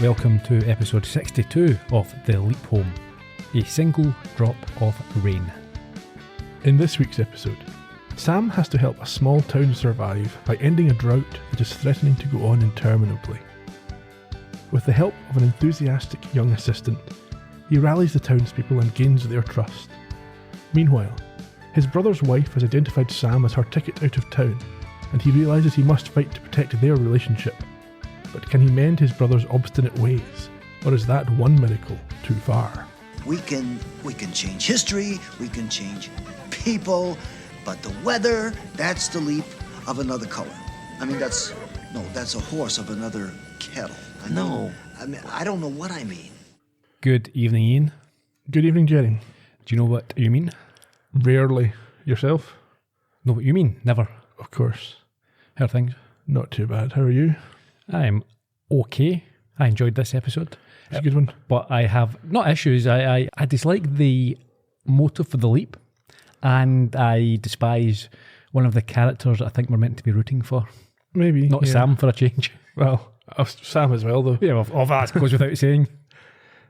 Welcome to episode 62 of The Leap Home, a single drop of rain. In this week's episode, Sam has to help a small town survive by ending a drought that is threatening to go on interminably. With the help of an enthusiastic young assistant, he rallies the townspeople and gains their trust. Meanwhile, his brother's wife has identified Sam as her ticket out of town, and he realises he must fight to protect their relationship. But can he mend his brother's obstinate ways, or is that one miracle too far? We can change history, we can change people, but the weather, that's the leap of another color. I mean, that's a horse of another kettle. I don't know what I mean. Good evening, Ian. Good evening, Gerry. Do you know what you mean? Rarely. Yourself? Know what you mean? Never. Of course. How are things? Not too bad. How are you? I'm okay. I enjoyed this episode. It's a good one. But I have, not issues, I dislike the motive for the leap, and I despise one of the characters I think we're meant to be rooting for. Maybe. Not Sam, for a change. Well, Sam as well, though. Yeah, well, that goes without saying.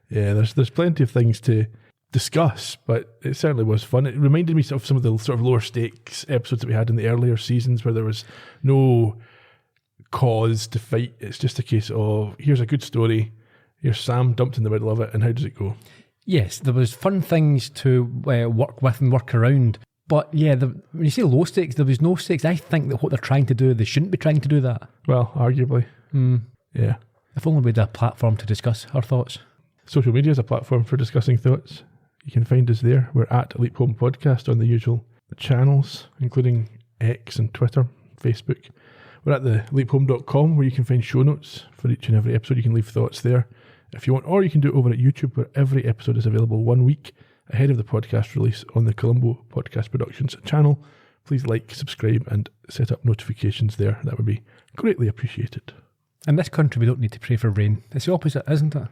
Yeah, there's plenty of things to discuss, but it certainly was fun. It reminded me of some of the sort of lower stakes episodes that we had in the earlier seasons where there was no cause to fight. It's just a case of, here's a good story, here's Sam dumped in the middle of it, and how does it go? Yes, there was fun things to work with and work around. But yeah, when you say low stakes, there was no stakes. I think that what they're trying to do, they shouldn't be trying to do that. Well, arguably. Yeah. If only we had a platform to discuss our thoughts. Social media is a platform for discussing thoughts. You can find us there. We're at Leap Home Podcast on the usual channels, including X and Twitter, Facebook. We're at the leaphome.com where you can find show notes for each and every episode. You can leave thoughts there if you want, or you can do it over at YouTube where every episode is available 1 week ahead of the podcast release on the Columbo Podcast Productions channel. Please like, subscribe, and set up notifications there. That would be greatly appreciated. In this country, we don't need to pray for rain. It's the opposite, isn't it?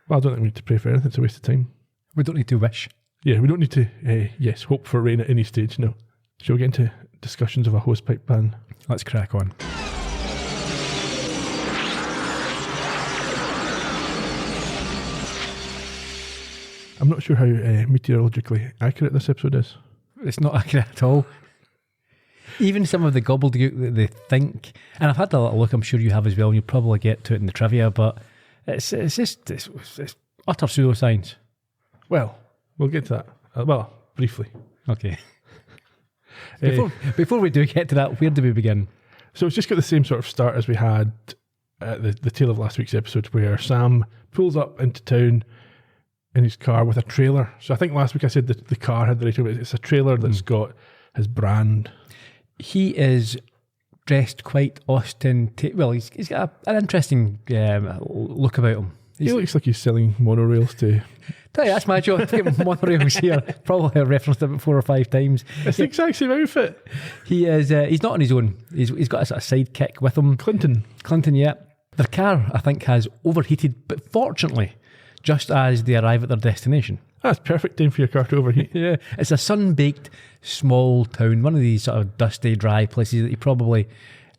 Well, I don't think we need to pray for anything. It's a waste of time. We don't need to wish. Yeah, we don't need to, hope for rain at any stage, no. Shall we get into discussions of a hosepipe ban? Let's crack on. I'm not sure how meteorologically accurate this episode is. It's not accurate at all. Even some of the gobbledygook that they think, and I've had a little look, I'm sure you have as well, and you'll probably get to it in the trivia, but it's utter pseudoscience. Well, we'll get to that. Briefly. Okay. Before we do get to that, where do we begin? So it's just got the same sort of start as we had at the tail of last week's episode, where Sam pulls up into town in his car with a trailer. So I think last week I said that the car had the right, but it's a trailer that's got his brand. He is dressed quite ostentatious. Well, he's got an interesting look about him. He looks like he's selling monorails to... Tell you, that's my job, to get monorails here. Probably I've referenced it 4 or 5 times. It's the exact same outfit. He is. He's not on his own. He's got a sort of sidekick with him. Clinton, yeah. Their car, I think, has overheated, but fortunately, just as they arrive at their destination. That's perfect time for your car to overheat. Yeah. It's a sun-baked small town, one of these sort of dusty, dry places that you probably...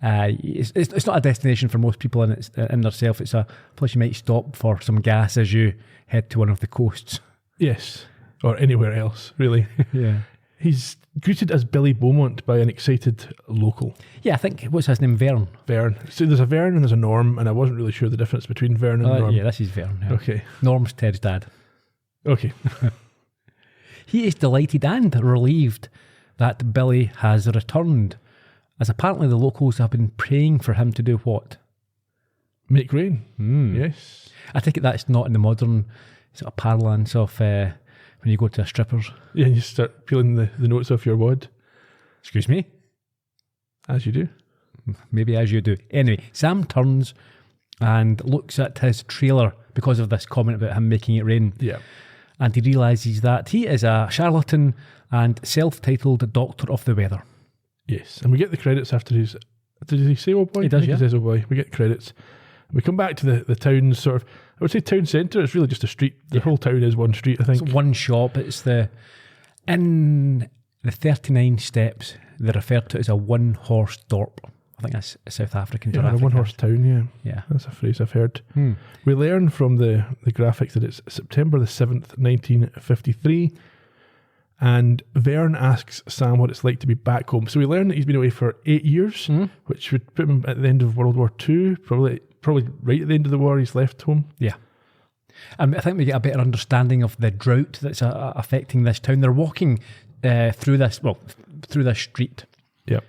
It's not a destination for most people in themselves. It's a place you might stop for some gas as you head to one of the coasts. Yes, or anywhere else, really. Yeah. He's greeted as Billy Beaumont by an excited local. Yeah, I think, what's his name? Vern. So there's a Vern and there's a Norm, and I wasn't really sure the difference between Vern and Norm. Yeah, this is Vern. Yeah. Okay. Norm's Ted's dad. Okay. He is delighted and relieved that Billy has returned, as apparently the locals have been praying for him to do what? Make rain. Yes. I take it that's not in the modern sort of parlance of when you go to a stripper's. Yeah, and you start peeling the notes off your wad. Excuse me? As you do. Maybe as you do. Anyway, Sam turns and looks at his trailer because of this comment about him making it rain. Yeah. And he realises that he is a charlatan and self-titled doctor of the weather. Yes, and we get the credits after his... Did he say oh boy? He does, He says oh boy. We get credits. We come back to the town sort of... I would say town centre. It's really just a street. The whole town is one street, I think. It's one shop. It's in the 39 steps, they're referred to as a one-horse dorp. I think that's South African. Yeah, a one-horse town, Yeah. That's a phrase I've heard. We learn from the graphics that it's September the 7th, 1953, and Vern asks Sam what it's like to be back home. So we learn that he's been away for 8 years, which would put him at the end of World War II, probably right at the end of the war he's left home. Yeah. And I think we get a better understanding of the drought that's affecting this town. They're walking through this street. Yeah.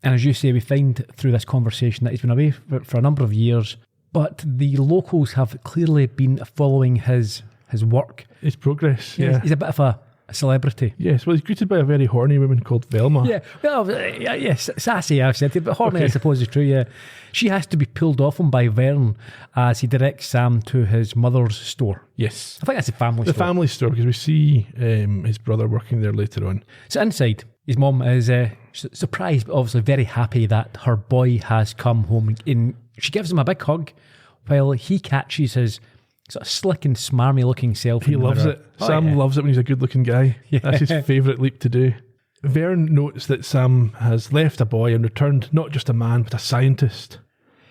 And as you say, we find through this conversation that he's been away for a number of years, but the locals have clearly been following his work. His progress, yeah. He's a bit of a celebrity. Yes, well, he's greeted by a very horny woman called Velma. Yeah, well, yes, sassy, I've said it, but horny, I suppose, is true, yeah. She has to be pulled off him by Vern as he directs Sam to his mother's store. Yes. I think that's a family the store. family store, because we see his brother working there later on. So inside, his mum is surprised, but obviously very happy that her boy has come home. She gives him a big hug while he catches his sort of slick and smarmy looking self. He loves it. Sam loves it when he's a good looking guy. Yeah. That's his favourite leap to do. Vern notes that Sam has left a boy and returned not just a man but a scientist.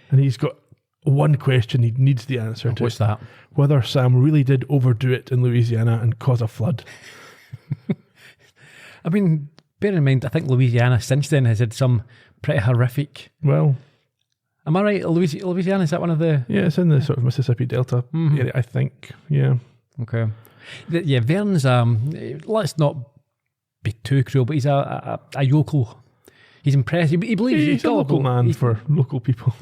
And he's got one question he needs the answer to. What's that? Whether Sam really did overdo it in Louisiana and cause a flood. I mean, bear in mind, I think Louisiana since then has had some pretty horrific... Well... Am I right? Louisiana, is that one of the... Yeah, it's in the sort of Mississippi Delta area, I think. Yeah. Okay. Yeah, Vern's, let's not be too cruel, but he's a yokel. He's impressive. He believes he's a local man for local people.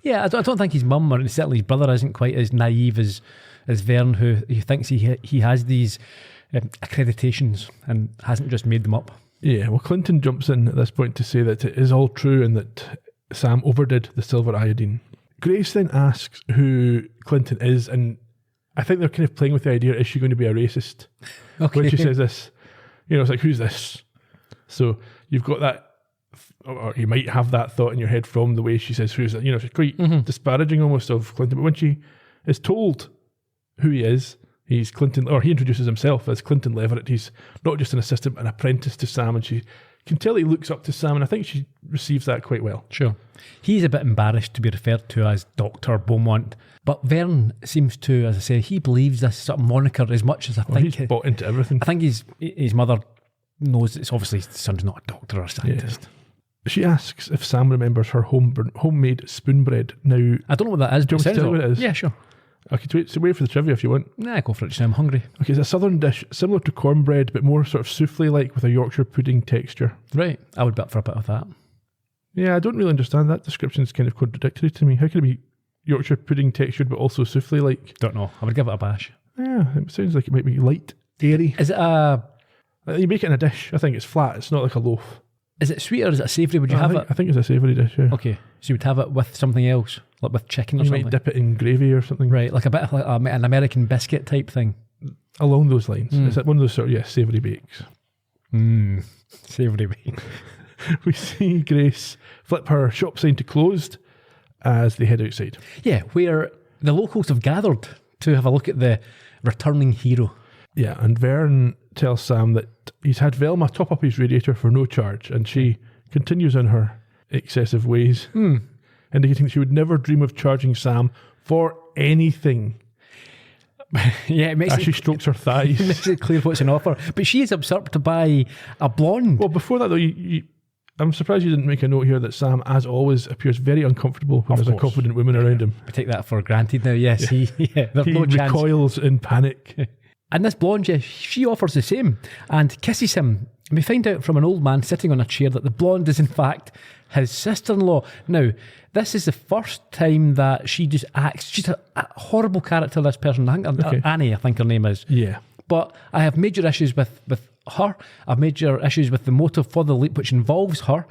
Yeah, I don't think his mum, or certainly his brother, isn't quite as naive as Vern, who thinks he has these accreditations and hasn't just made them up. Yeah, well, Clinton jumps in at this point to say that it is all true and that Sam overdid the silver iodine. Grace then asks who Clinton is, and I think they're kind of playing with the idea, is she going to be a racist? Okay. When she says this, it's like, who's this? So you've got that, or you might have that thought in your head from the way she says who's it. She's quite disparaging almost of Clinton, but when she is told who he is, he's Clinton, or he introduces himself as Clinton Leverett. He's not just an assistant, but an apprentice to Sam, and she can tell he looks up to Sam, and I think she receives that quite well. Sure. He's a bit embarrassed to be referred to as Dr. Beaumont, but Vern seems to, as I say, he believes this sort of moniker as much as I think. He's bought into everything. I think his mother knows it's obviously his son's not a doctor or a scientist. Yeah. She asks if Sam remembers her homemade spoon bread. Now, I don't know what that is. Do you want me to tell you what it is? Yeah, sure. Okay, so wait for the trivia if you want. Nah, go for it just now, I'm hungry. Okay, it's a southern dish similar to cornbread, but more sort of souffle-like with a Yorkshire pudding texture. Right, I would bet for a bit of that. Yeah, I don't really understand. That description is kind of contradictory to me. How can it be Yorkshire pudding textured but also souffle-like? Don't know. I would give it a bash. Yeah, it sounds like it might be light, airy. Is it You make it in a dish. I think it's flat. It's not like a loaf. Is it sweet or is it savoury? Would you have it? I think it's a savoury dish, yeah. Okay, so you would have it with something else, like with chicken or something? You might dip it in gravy or something. Right, like a bit of like an American biscuit type thing. Along those lines. It's like one of those sort of, savoury bakes. Savoury bake. We see Grace flip her shop sign to closed as they head outside. Yeah, where the locals have gathered to have a look at the returning hero. Yeah, and Vern tells Sam that he's had Velma top up his radiator for no charge, and she continues on her excessive ways, indicating that she would never dream of charging Sam for anything. Yeah, it makes as she strokes her thighs. It makes it clear what's an offer. But she is absurd to buy a blonde. Well, before that though, I'm surprised you didn't make a note here that Sam, as always, appears very uncomfortable when there's a confident woman around him. We take that for granted now, yes. Yeah. There's no chance. Recoils in panic. And this blonde, she offers the same and kisses him. And we find out from an old man sitting on a chair that the blonde is in fact his sister-in-law. Now, this is the first time that she just acts. She's a horrible character, this person. I think Annie, I think her name is. Yeah. But I have major issues with her. I have major issues with the motive for the leap, which involves her.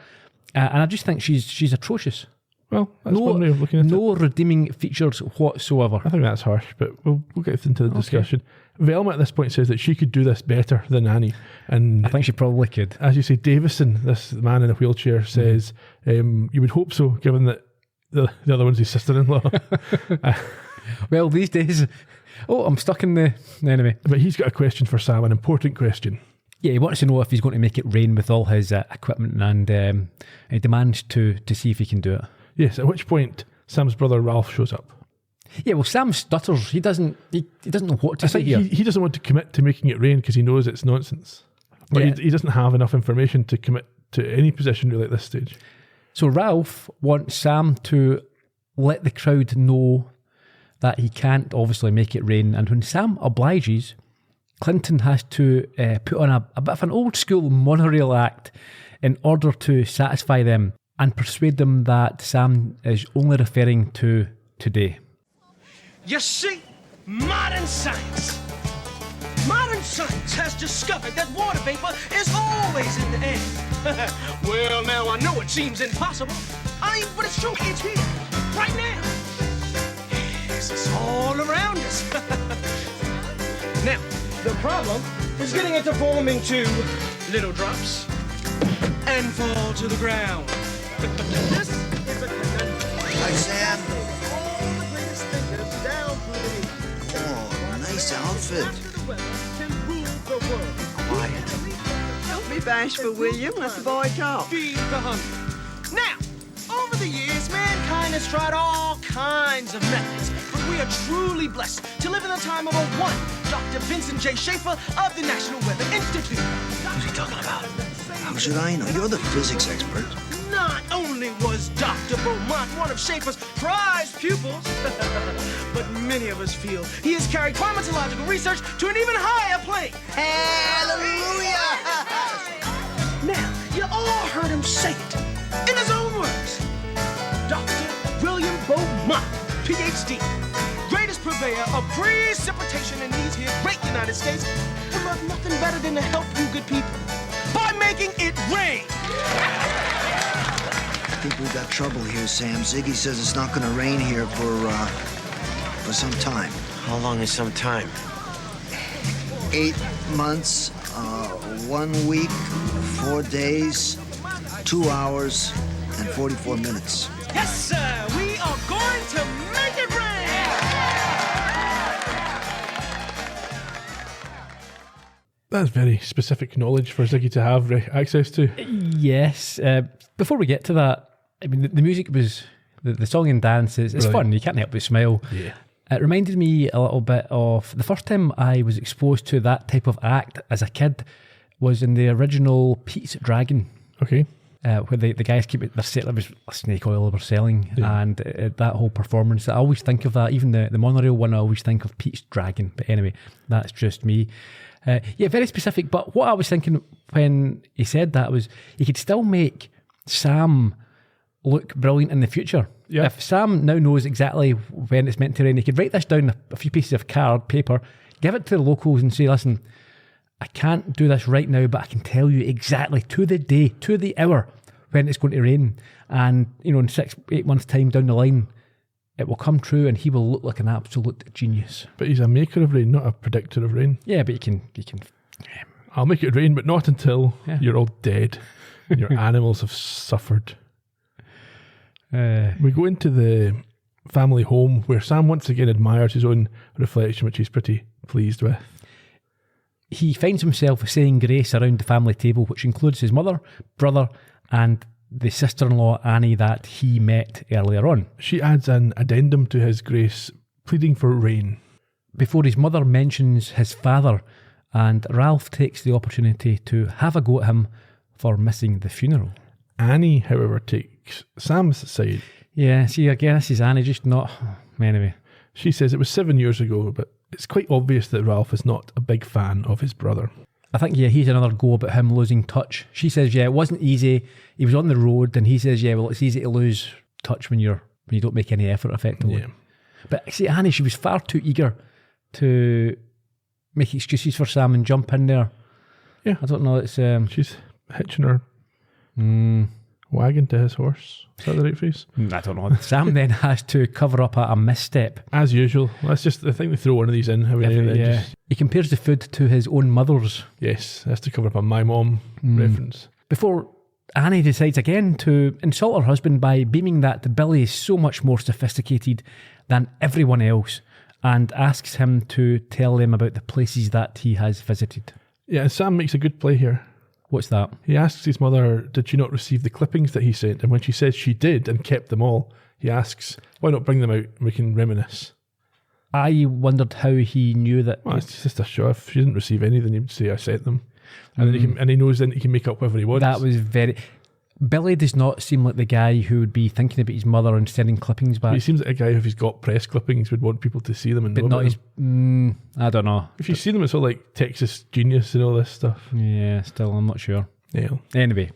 And I just think she's atrocious. Well, that's one way of looking at it. No redeeming features whatsoever. I think that's harsh, but we'll get into the discussion. Velma at this point says that she could do this better than Annie. And I think she probably could. As you say, Davison, this man in a wheelchair, says, you would hope so, given that the other one's his sister-in-law. Well, these days... Oh, I'm stuck in the... Anyway. But he's got a question for Sam, an important question. Yeah, he wants to know if he's going to make it rain with all his equipment, and he demands to see if he can do it. Yes, at which point Sam's brother Ralph shows up. Yeah, well, Sam stutters. He doesn't know what to say here. He doesn't want to commit to making it rain because he knows it's nonsense. But Yeah. he doesn't have enough information to commit to any position really at this stage. So Ralph wants Sam to let the crowd know that he can't obviously make it rain, and when Sam obliges, Clinton has to put on a bit of an old school monorail act in order to satisfy them and persuade them that Sam is only referring to today. You see, modern science has discovered that water vapor is always in the air. Well, now I know it seems impossible. But it's true. It's here, right now. Yes, it's all around us. Now, the problem is getting it to form into little drops and fall to the ground. This is a conundrum. Hi, Sam. All the greatest thinkers down through the ages. Oh, nice outfit. Quiet. Don't be bashful, William. Let the boy talk. Feed the hungry. Now, over the years, mankind has tried all kinds of methods, but we are truly blessed to live in the time of a one Dr. Vincent J. Schaefer of the National Weather Institute. What's he talking about? How should I know? You're the physics expert. Not only was Dr. Beaumont one of Schaefer's prized pupils, but many of us feel he has carried climatological research to an even higher plane. Hallelujah! Now, you all heard him say it in his own words. Dr. William Beaumont, PhD, greatest purveyor of precipitation in these here great United States, would love nothing better than to help you good people by making it rain. I think we got trouble here, Sam. Ziggy says it's not going to rain here for some time. How long is some time? 8 months, 1 week, 4 days, 2 hours, and 44 minutes. Yes, sir, we are going to make it rain. That's very specific knowledge for Ziggy to have access to. Yes. Before we get to that, I mean, the music was, the song and dance is Brilliant. fun. You can't help but smile. Yeah. It reminded me a little bit of the first time I was exposed to that type of act as a kid was in the original Pete's Dragon, Okay. where the guys keep it, there was snake oil they were selling, Yeah. and that whole performance, I always think of that. Even the monorail one, I always think of Pete's Dragon. But anyway, that's just me. Yeah, very specific. But what I was thinking when he said that was he could still make Sam look brilliant in the future. Yeah. If Sam now knows exactly when it's meant to rain, he could write this down a few pieces of paper, give it to the locals and say, listen, I can't do this right now, but I can tell you exactly to the day, to the hour when it's going to rain. And, you know, in 6-8 months' time down the line, it will come true and he will look like an absolute genius. But he's a maker of rain, not a predictor of rain. Yeah, but you can. I'll make it rain, but not until Yeah. you're all dead and your animals have suffered. Uh, We go into the family home where Sam once again admires his own reflection, which he's pretty pleased with. he finds himself saying grace around the family table, which includes his mother, brother, and the sister-in-law Annie that he met earlier on. She adds an addendum to his grace, pleading for rain. Before his mother mentions his father, and Ralph takes the opportunity to have a go at him for missing the funeral. Annie, however, takes Sam's side. Yeah, see, again, this is Annie, just not... Anyway. She says it was 7 years ago, but it's quite obvious that Ralph is not a big fan of his brother. I think, yeah, he's another go about him losing touch. She says, yeah, it wasn't easy. He was on the road, and he says, yeah, well, it's easy to lose touch when you don't make any effort effectively. Yeah. But see, Annie, she was far too eager to make excuses for Sam and jump in there. Yeah. I don't know, it's... She's hitching her wagon to his horse. Is that the right phrase? I don't know. Sam then has to cover up a misstep. As usual. That's just, I think they throw one of these in every now and then. Yeah. Just- He compares the food to his own mother's. yes, has to cover up a my mom reference. Before Annie decides again to insult her husband by beaming that Billy is so much more sophisticated than everyone else and asks him to tell them about the places that he has visited. Yeah, and Sam makes a good play here. What's that? He asks his mother, did she not receive the clippings that he sent? And when she says she did and kept them all, he asks, why not bring them out and we can reminisce? I wondered how he knew that. Well, it's just a show. If she didn't receive any, then he'd say, I sent them. And then he knows then he can make up whatever he wants. That was very... Billy does not seem like the guy who would be thinking about his mother and sending clippings back. He seems like a guy, if he's got press clippings, would want people to see them and but know not about his... I don't know. If you see them, it's all like Texas Genius and all this stuff. Yeah, still, I'm not sure. Yeah. Anyway.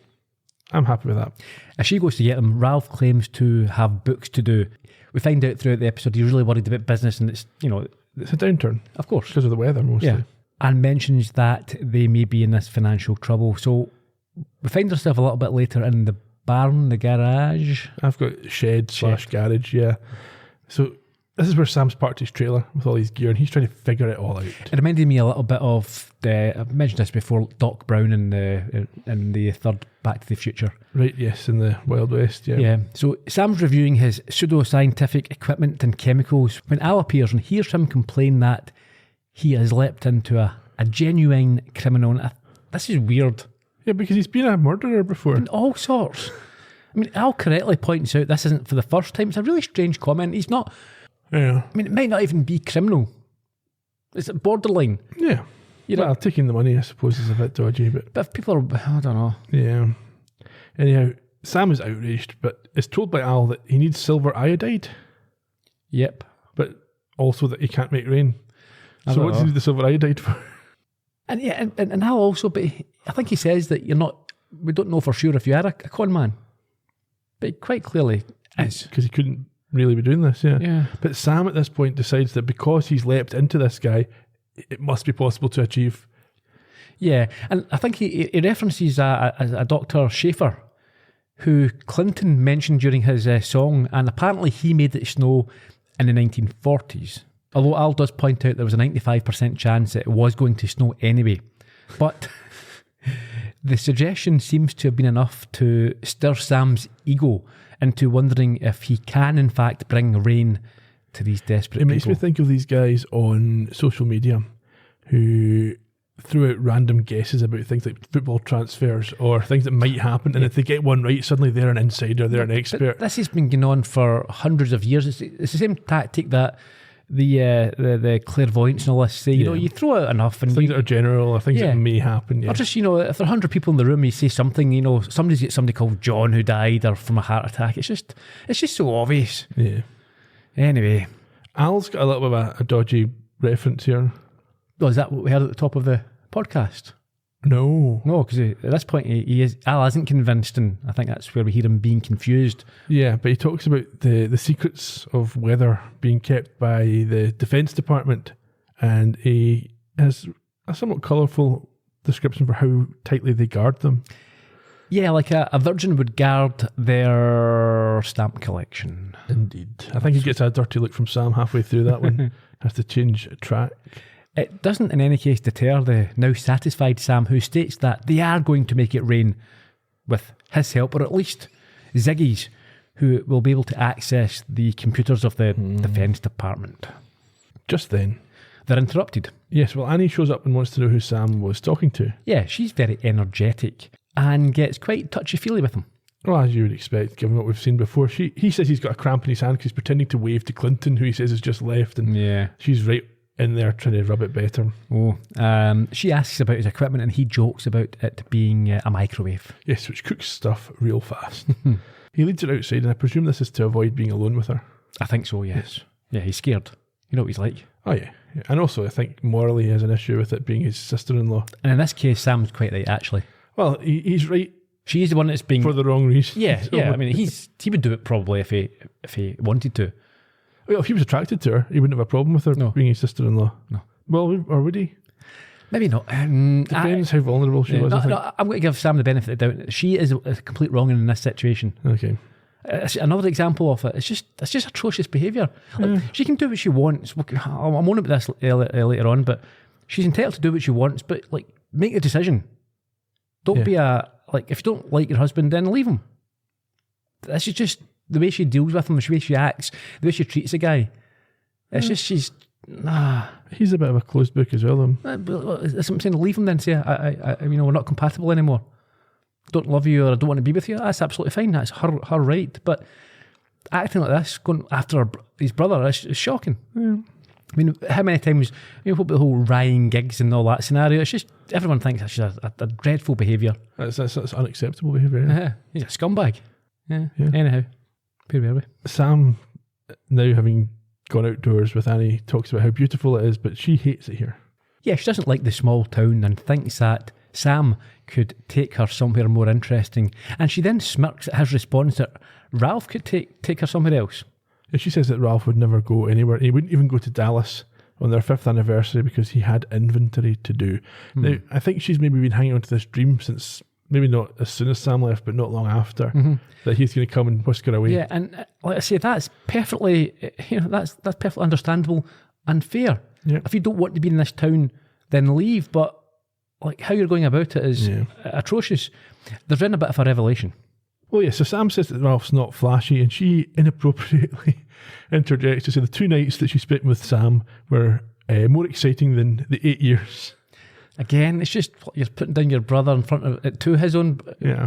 I'm happy with that. As she goes to get them, Ralph claims to have books to do. We find out throughout the episode he's really worried about business and it's, It's a downturn. Of course. Because of the weather, mostly. Yeah. And mentions that they may be in this financial trouble. So we find ourselves a little bit later in the barn, the garage. I've got shed/garage, yeah. So this is where Sam's parked his trailer with all his gear and he's trying to figure it all out. It reminded me a little bit of I've mentioned this before, Doc Brown in the third Back to the Future. Right, yes, in the Wild West, yeah. Yeah. So Sam's reviewing his pseudo-scientific equipment and chemicals when Al appears and hears him complain that he has leapt into a genuine criminal. This is weird. Yeah, because he's been a murderer before. In all sorts. I mean, Al correctly points out this isn't for the first time. It's a really strange comment. He's not... Yeah. I mean, it might not even be criminal. It's borderline. Yeah. Well, taking the money, I suppose, is a bit dodgy, but if people are... I don't know. Yeah. Anyhow, Sam is outraged, but is told by Al that he needs silver iodide. Yep. But also that he can't make rain. So what does he need the silver iodide for? And yeah, and Al also, but I think he says that we don't know for sure if you are a con man. But quite clearly is. Because he couldn't really be doing this, yeah. Yeah. But Sam at this point decides that because he's leapt into this guy, it must be possible to achieve. Yeah, and I think he references a Dr. Schaefer, who Clinton mentioned during his song, and apparently he made it snow in the 1940s. Although Al does point out there was a 95% chance that it was going to snow anyway. But the suggestion seems to have been enough to stir Sam's ego into wondering if he can in fact bring rain to these desperate people. It makes me think of these guys on social media who threw out random guesses about things like football transfers or things that might happen, and if they get one right, suddenly they're an insider, they're an expert. But this has been going on for hundreds of years. It's the same tactic that the clairvoyants and all this say. You throw out enough and things that are general or things that may happen. Yeah. Or just, if there are 100 people in the room, you say something, somebody's got somebody called John who died or from a heart attack. It's just so obvious. Yeah. Anyway. Al's got a little bit of a dodgy reference here. Oh, is that what we heard at the top of the podcast? No, because at this point Al isn't convinced, and I think that's where we hear him being confused. Yeah, but he talks about the secrets of weather being kept by the Defence Department, and he has a somewhat colourful description for how tightly they guard them. Yeah, like a virgin would guard their stamp collection. Indeed. I think he gets a dirty look from Sam halfway through that one. Has to change track. It doesn't in any case deter the now satisfied Sam, who states that they are going to make it rain with his help, or at least Ziggy's, who will be able to access the computers of the Defence Department. Just then, they're interrupted. Yes, well, Annie shows up and wants to know who Sam was talking to. Yeah, she's very energetic and gets quite touchy-feely with him. Well, as you would expect, given what we've seen before. He says he's got a cramp in his hand because he's pretending to wave to Clinton, who he says has just left, and she's right in there trying to rub it better. She asks about his equipment and he jokes about it being a microwave. Yes, which cooks stuff real fast. He leads her outside, and I presume this is to avoid being alone with her. I think so, yes. Yeah, he's scared. You know what he's like. Oh, yeah. And also, I think morally he has an issue with it being his sister-in-law. And in this case, Sam's quite right, actually. Well, he's right. She's the one that's being... For the wrong reason. Yeah, so. Yeah. I mean, he would do it probably if he wanted to. Well, if he was attracted to her, he wouldn't have a problem with her being his sister-in-law. No. Well, or would he? Maybe not. Depends how vulnerable she was. No, I'm going to give Sam the benefit of the doubt. She is a complete wrong in this situation. Okay. Another example of it. It's just atrocious behaviour. Like, she can do what she wants. I'm on about this later on, but she's entitled to do what she wants. But make the decision. Don't be if you don't like your husband, then leave him. This is just the way she deals with him, the way she acts, the way she treats the guy. It's just she's nah. He's a bit of a closed book as well, though. That's what I'm saying. Leave him then. Say, we're not compatible anymore. Don't love you, or I don't want to be with you. That's absolutely fine. That's her right. But acting like this, going after his brother, is shocking. Yeah. I mean, how many times, what about the whole Ryan Giggs and all that scenario? It's just, everyone thinks that's just a dreadful behaviour. That's unacceptable behaviour. Yeah. He's a scumbag. Yeah. Anyhow, where were we? Sam, now having gone outdoors with Annie, talks about how beautiful it is, but she hates it here. Yeah, she doesn't like the small town and thinks that Sam could take her somewhere more interesting. And she then smirks at his response that Ralph could take her somewhere else. And she says that Ralph would never go anywhere. He wouldn't even go to Dallas on their 5th anniversary because he had inventory to do. Now, I think she's maybe been hanging on to this dream since, maybe not as soon as Sam left, but not long after, that he's going to come and whisk her away. Yeah, and like I say, that's perfectly, that's perfectly understandable and fair. Yeah. If you don't want to be in this town, then leave. But like how you're going about it is atrocious. There's been a bit of a revelation. Well, yeah, so Sam says that Ralph's not flashy, and she inappropriately interjects to say the 2 nights that she spent with Sam were more exciting than the 8 years. Again, it's just you're putting down your brother in front of it to his own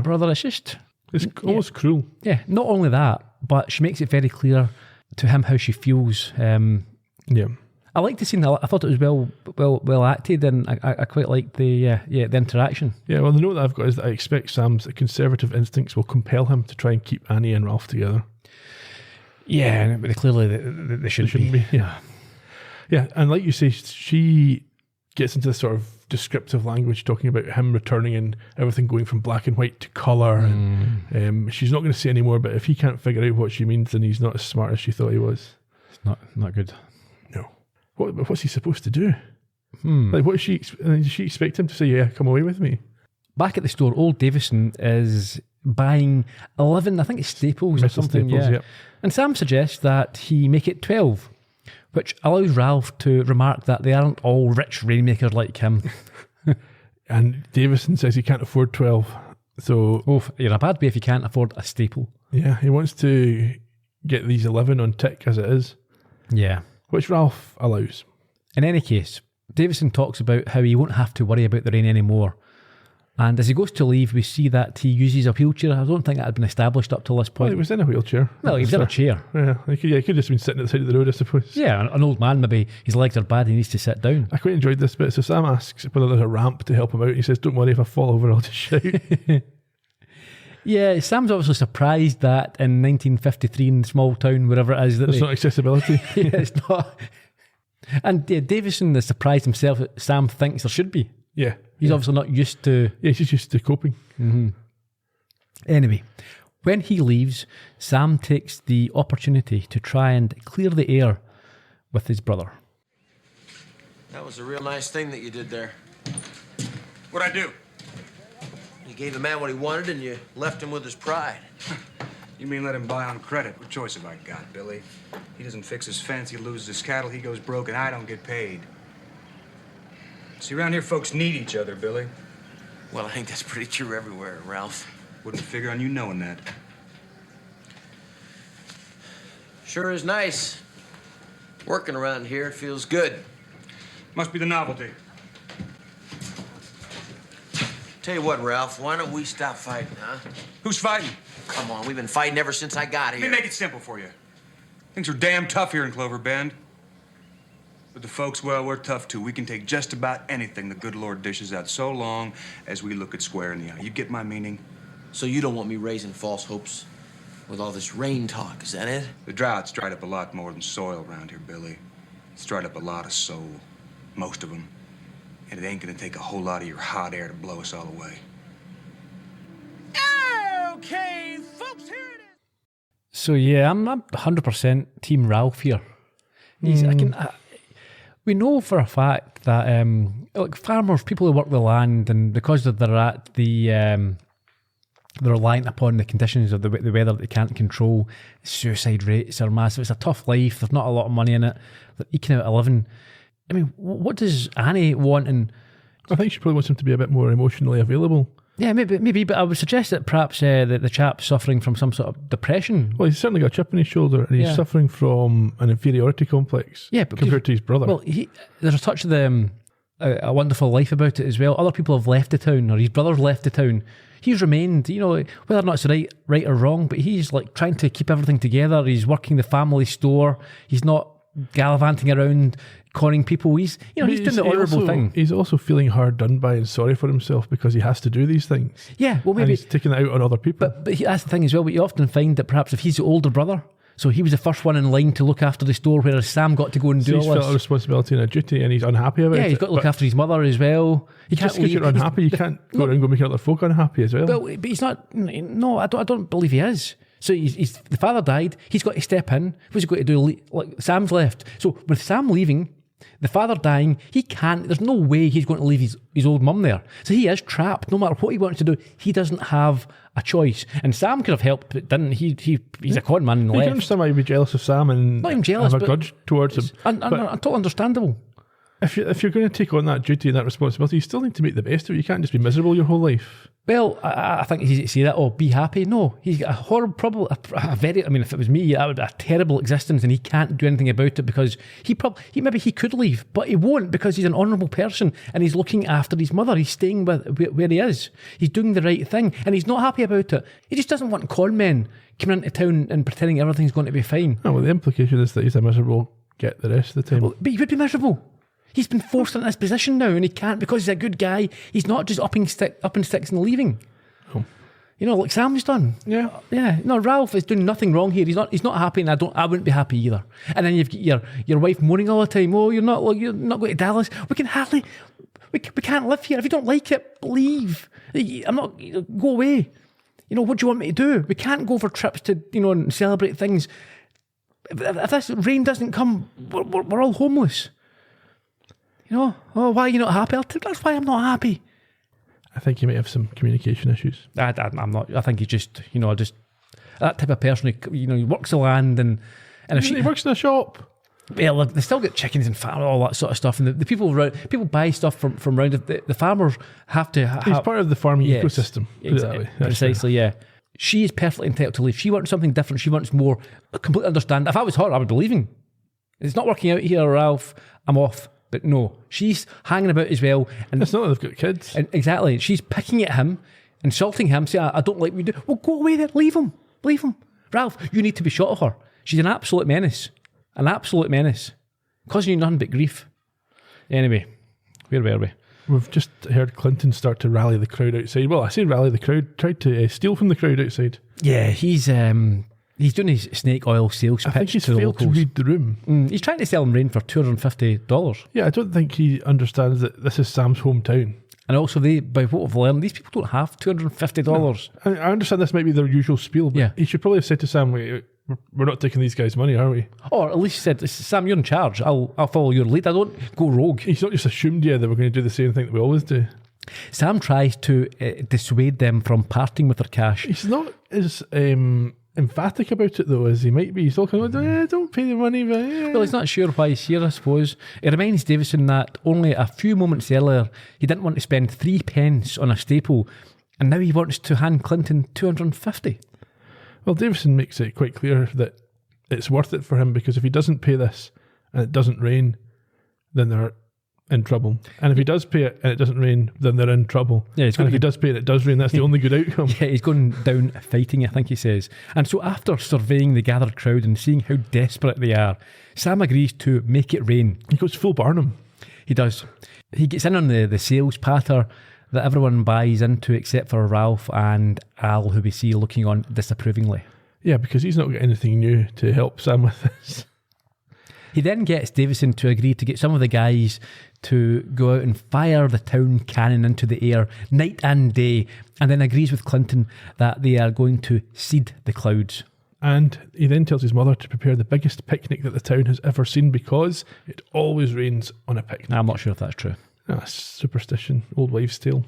brother. It's just... It's almost cruel. Yeah, not only that, but she makes it very clear to him how she feels. I liked the scene. I thought it was well acted, and I quite liked the interaction. Yeah, well, the note that I've got is that I expect Sam's conservative instincts will compel him to try and keep Annie and Ralph together. Yeah, but clearly they shouldn't be. Yeah, and like you say, she gets into this sort of descriptive language talking about him returning and everything going from black and white to colour. And she's not going to say any more, but if he can't figure out what she means, then he's not as smart as she thought he was. It's not good. No. What's he supposed to do? Like, does she expect him to say, yeah, come away with me? Back at the store, old Davison is buying 11, I think it's Staples or something. Staples, yep. And Sam suggests that he make it 12, which allows Ralph to remark that they aren't all rich rainmakers like him. And Davison says he can't afford 12. So, you're a bad boy if you can't afford a staple. Yeah, he wants to get these 11 on tick as it is. Yeah. Which Ralph allows. In any case, Davison talks about how he won't have to worry about the rain anymore. And as he goes to leave, we see that he uses a wheelchair. I don't think that had been established up till this point. Well, he was in a wheelchair. Well, he was in a chair. Yeah, he could have just been sitting at the side of the road, I suppose. Yeah, an old man, maybe his legs are bad, he needs to sit down. I quite enjoyed this bit. So Sam asks whether there's a ramp to help him out. He says, don't worry, if I fall over, I'll just shout. Yeah, Sam's obviously surprised that in 1953 in small town, wherever it is, that there's not accessibility. Yeah, it's not. And Davison is surprised himself that Sam thinks there should be. Yeah. He's obviously not used to... Yeah, he's just used to coping. Anyway, when he leaves, Sam takes the opportunity to try and clear the air with his brother. That was a real nice thing that you did there. What'd I do? You gave the man what he wanted and you left him with his pride. You mean let him buy on credit? What choice have I got, Billy? He doesn't fix his fence, he loses his cattle, he goes broke, and I don't get paid. See, around here, folks need each other, Billy. Well, I think that's pretty true everywhere, Ralph. Wouldn't figure on you knowing that. Sure is nice. Working around here, it feels good. Must be the novelty. Tell you what, Ralph, why don't we stop fighting, huh? Who's fighting? Come on, we've been fighting ever since I got here. Let me make it simple for you. Things are damn tough here in Clover Bend. But the folks, well, we're tough too. We can take just about anything the good Lord dishes out so long as we look it square in the eye. You get my meaning? So you don't want me raising false hopes with all this rain talk, is that it? The drought's dried up a lot more than soil around here, Billy. It's dried up a lot of soul. Most of them. And it ain't gonna take a whole lot of your hot air to blow us all away. Okay, folks, here it is. So yeah, I'm 100% Team Ralph here. We know for a fact that like farmers, people who work the land, and because they're at the they're reliant upon the conditions of the weather that they can't control. Suicide rates are massive. It's a tough life. There's not a lot of money in it. They're eking out a living. I mean, what does Annie want? And I think she probably wants him to be a bit more emotionally available. Yeah, maybe, but I would suggest that perhaps the chap's suffering from some sort of depression. Well, he's certainly got a chip in his shoulder, and he's suffering from an inferiority complex compared to his brother. Well, there's a touch of a wonderful life about it as well. Other people have left the town, or his brother's left the town. He's remained, whether or not it's right or wrong, but he's like trying to keep everything together. He's working the family store. He's not gallivanting around conning people. He's doing the honourable thing. He's also feeling hard done by and sorry for himself because he has to do these things. Yeah, well, maybe and he's taking it out on other people. But that's the thing as well. But you often find that perhaps if he's the older brother, so he was the first one in line to look after the store, whereas Sam got to go and do all this. He's felt a responsibility and a duty, and he's unhappy about it. Yeah, he's got to look after his mother as well. He can't just because you're unhappy, you can't go around and go making other folk unhappy as well. But he's not. No, I don't believe he is. So he's the father died. He's got to step in. What's he got to do? Like Sam's left. So with Sam leaving, the father dying, he can't. There's no way he's going to leave his old mum there. So he is trapped. No matter what he wants to do, he doesn't have a choice. And Sam could have helped, but didn't. He's a con man and left. You can understand why you'd be jealous of Sam and not even jealous, have a grudge towards him. Totally understandable. If you're going to take on that duty and that responsibility, you still need to make the best of it. You can't just be miserable your whole life. Well, I think it's easy to say that, be happy. No, he's got a horrible, probably a very, if it was me, that would be a terrible existence, and he can't do anything about it because maybe he could leave, but he won't because he's an honourable person and he's looking after his mother. He's staying where he is. He's doing the right thing and he's not happy about it. He just doesn't want con men coming into town and pretending everything's going to be fine. Oh, well, the implication is that he's a miserable get the rest of the time. Well, but he would be miserable. He's been forced into this position now and he can't because he's a good guy. He's not just up in sticks and leaving. Oh. Like Sam's done. Yeah. Yeah. No, Ralph is doing nothing wrong here. He's not happy and I wouldn't be happy either. And then you've got your wife moaning all the time. Oh, you're not going to Dallas. We can't live here. If you don't like it, leave. Go away. What do you want me to do? We can't go for trips to, and celebrate things. If this rain doesn't come, we're all homeless. Why are you not happy? That's why I'm not happy. I think you may have some communication issues. I'm not. I think he's just, just that type of person he works the land and he works in a shop. Well, they still get chickens and fat and all that sort of stuff. And the people buy stuff from around it. The farmers have to have... He's part of the farming ecosystem. Exactly. Precisely, yeah. She is perfectly entitled to leave. She wants something different. She wants more. Completely understand. If I was her, I would be leaving. It's not working out here, Ralph. I'm off. But no, she's hanging about as well. And it's not that they've got kids. And exactly. She's picking at him, insulting him, saying, I don't like what you do. Well, go away then. Leave him. Ralph, you need to be shot of her. She's an absolute menace. Causing you nothing but grief. Anyway, where were we? We've just heard Clinton start to rally the crowd outside. Well, I say rally the crowd, tried to steal from the crowd outside. Yeah, he's doing his snake oil sales pitch to the locals. I think he's failed to read the room. He's trying to sell him rain for $250. Yeah, I don't think he understands that this is Sam's hometown. And also, by what we've learned, these people don't have $250. No. I understand this might be their usual spiel, but he should probably have said to Sam, we're not taking these guys' money, are we? Or at least said, Sam, you're in charge. I'll follow your lead. I don't go rogue. He's not just assumed, that we're going to do the same thing that we always do. Sam tries to dissuade them from parting with their cash. He's not as emphatic about it, though, as he might be. He's talking about, don't pay the money. But, Well, he's not sure why he's here, I suppose. It reminds Davison that only a few moments earlier, he didn't want to spend 3 pence on a staple, and now he wants to hand Clinton $250. Well, Davison makes it quite clear that it's worth it for him, because if he doesn't pay this and it doesn't rain, then they're in trouble. And if he does pay it and it doesn't rain, then they're in trouble. Yeah, and if he does pay it, it does rain. That's the only good outcome. Yeah, he's going down fighting, I think he says. And so after surveying the gathered crowd and seeing how desperate they are, Sam agrees to make it rain. He goes full Barnum. He does. He gets in on the sales patter that everyone buys into except for Ralph and Al, who we see looking on disapprovingly. Yeah, because he's not got anything new to help Sam with this. He then gets Davison to agree to get some of the guys to go out and fire the town cannon into the air night and day, and then agrees with Clinton that they are going to seed the clouds. And he then tells his mother to prepare the biggest picnic that the town has ever seen, because it always rains on a picnic. I'm not sure if that's true. Superstition, old wives' tale.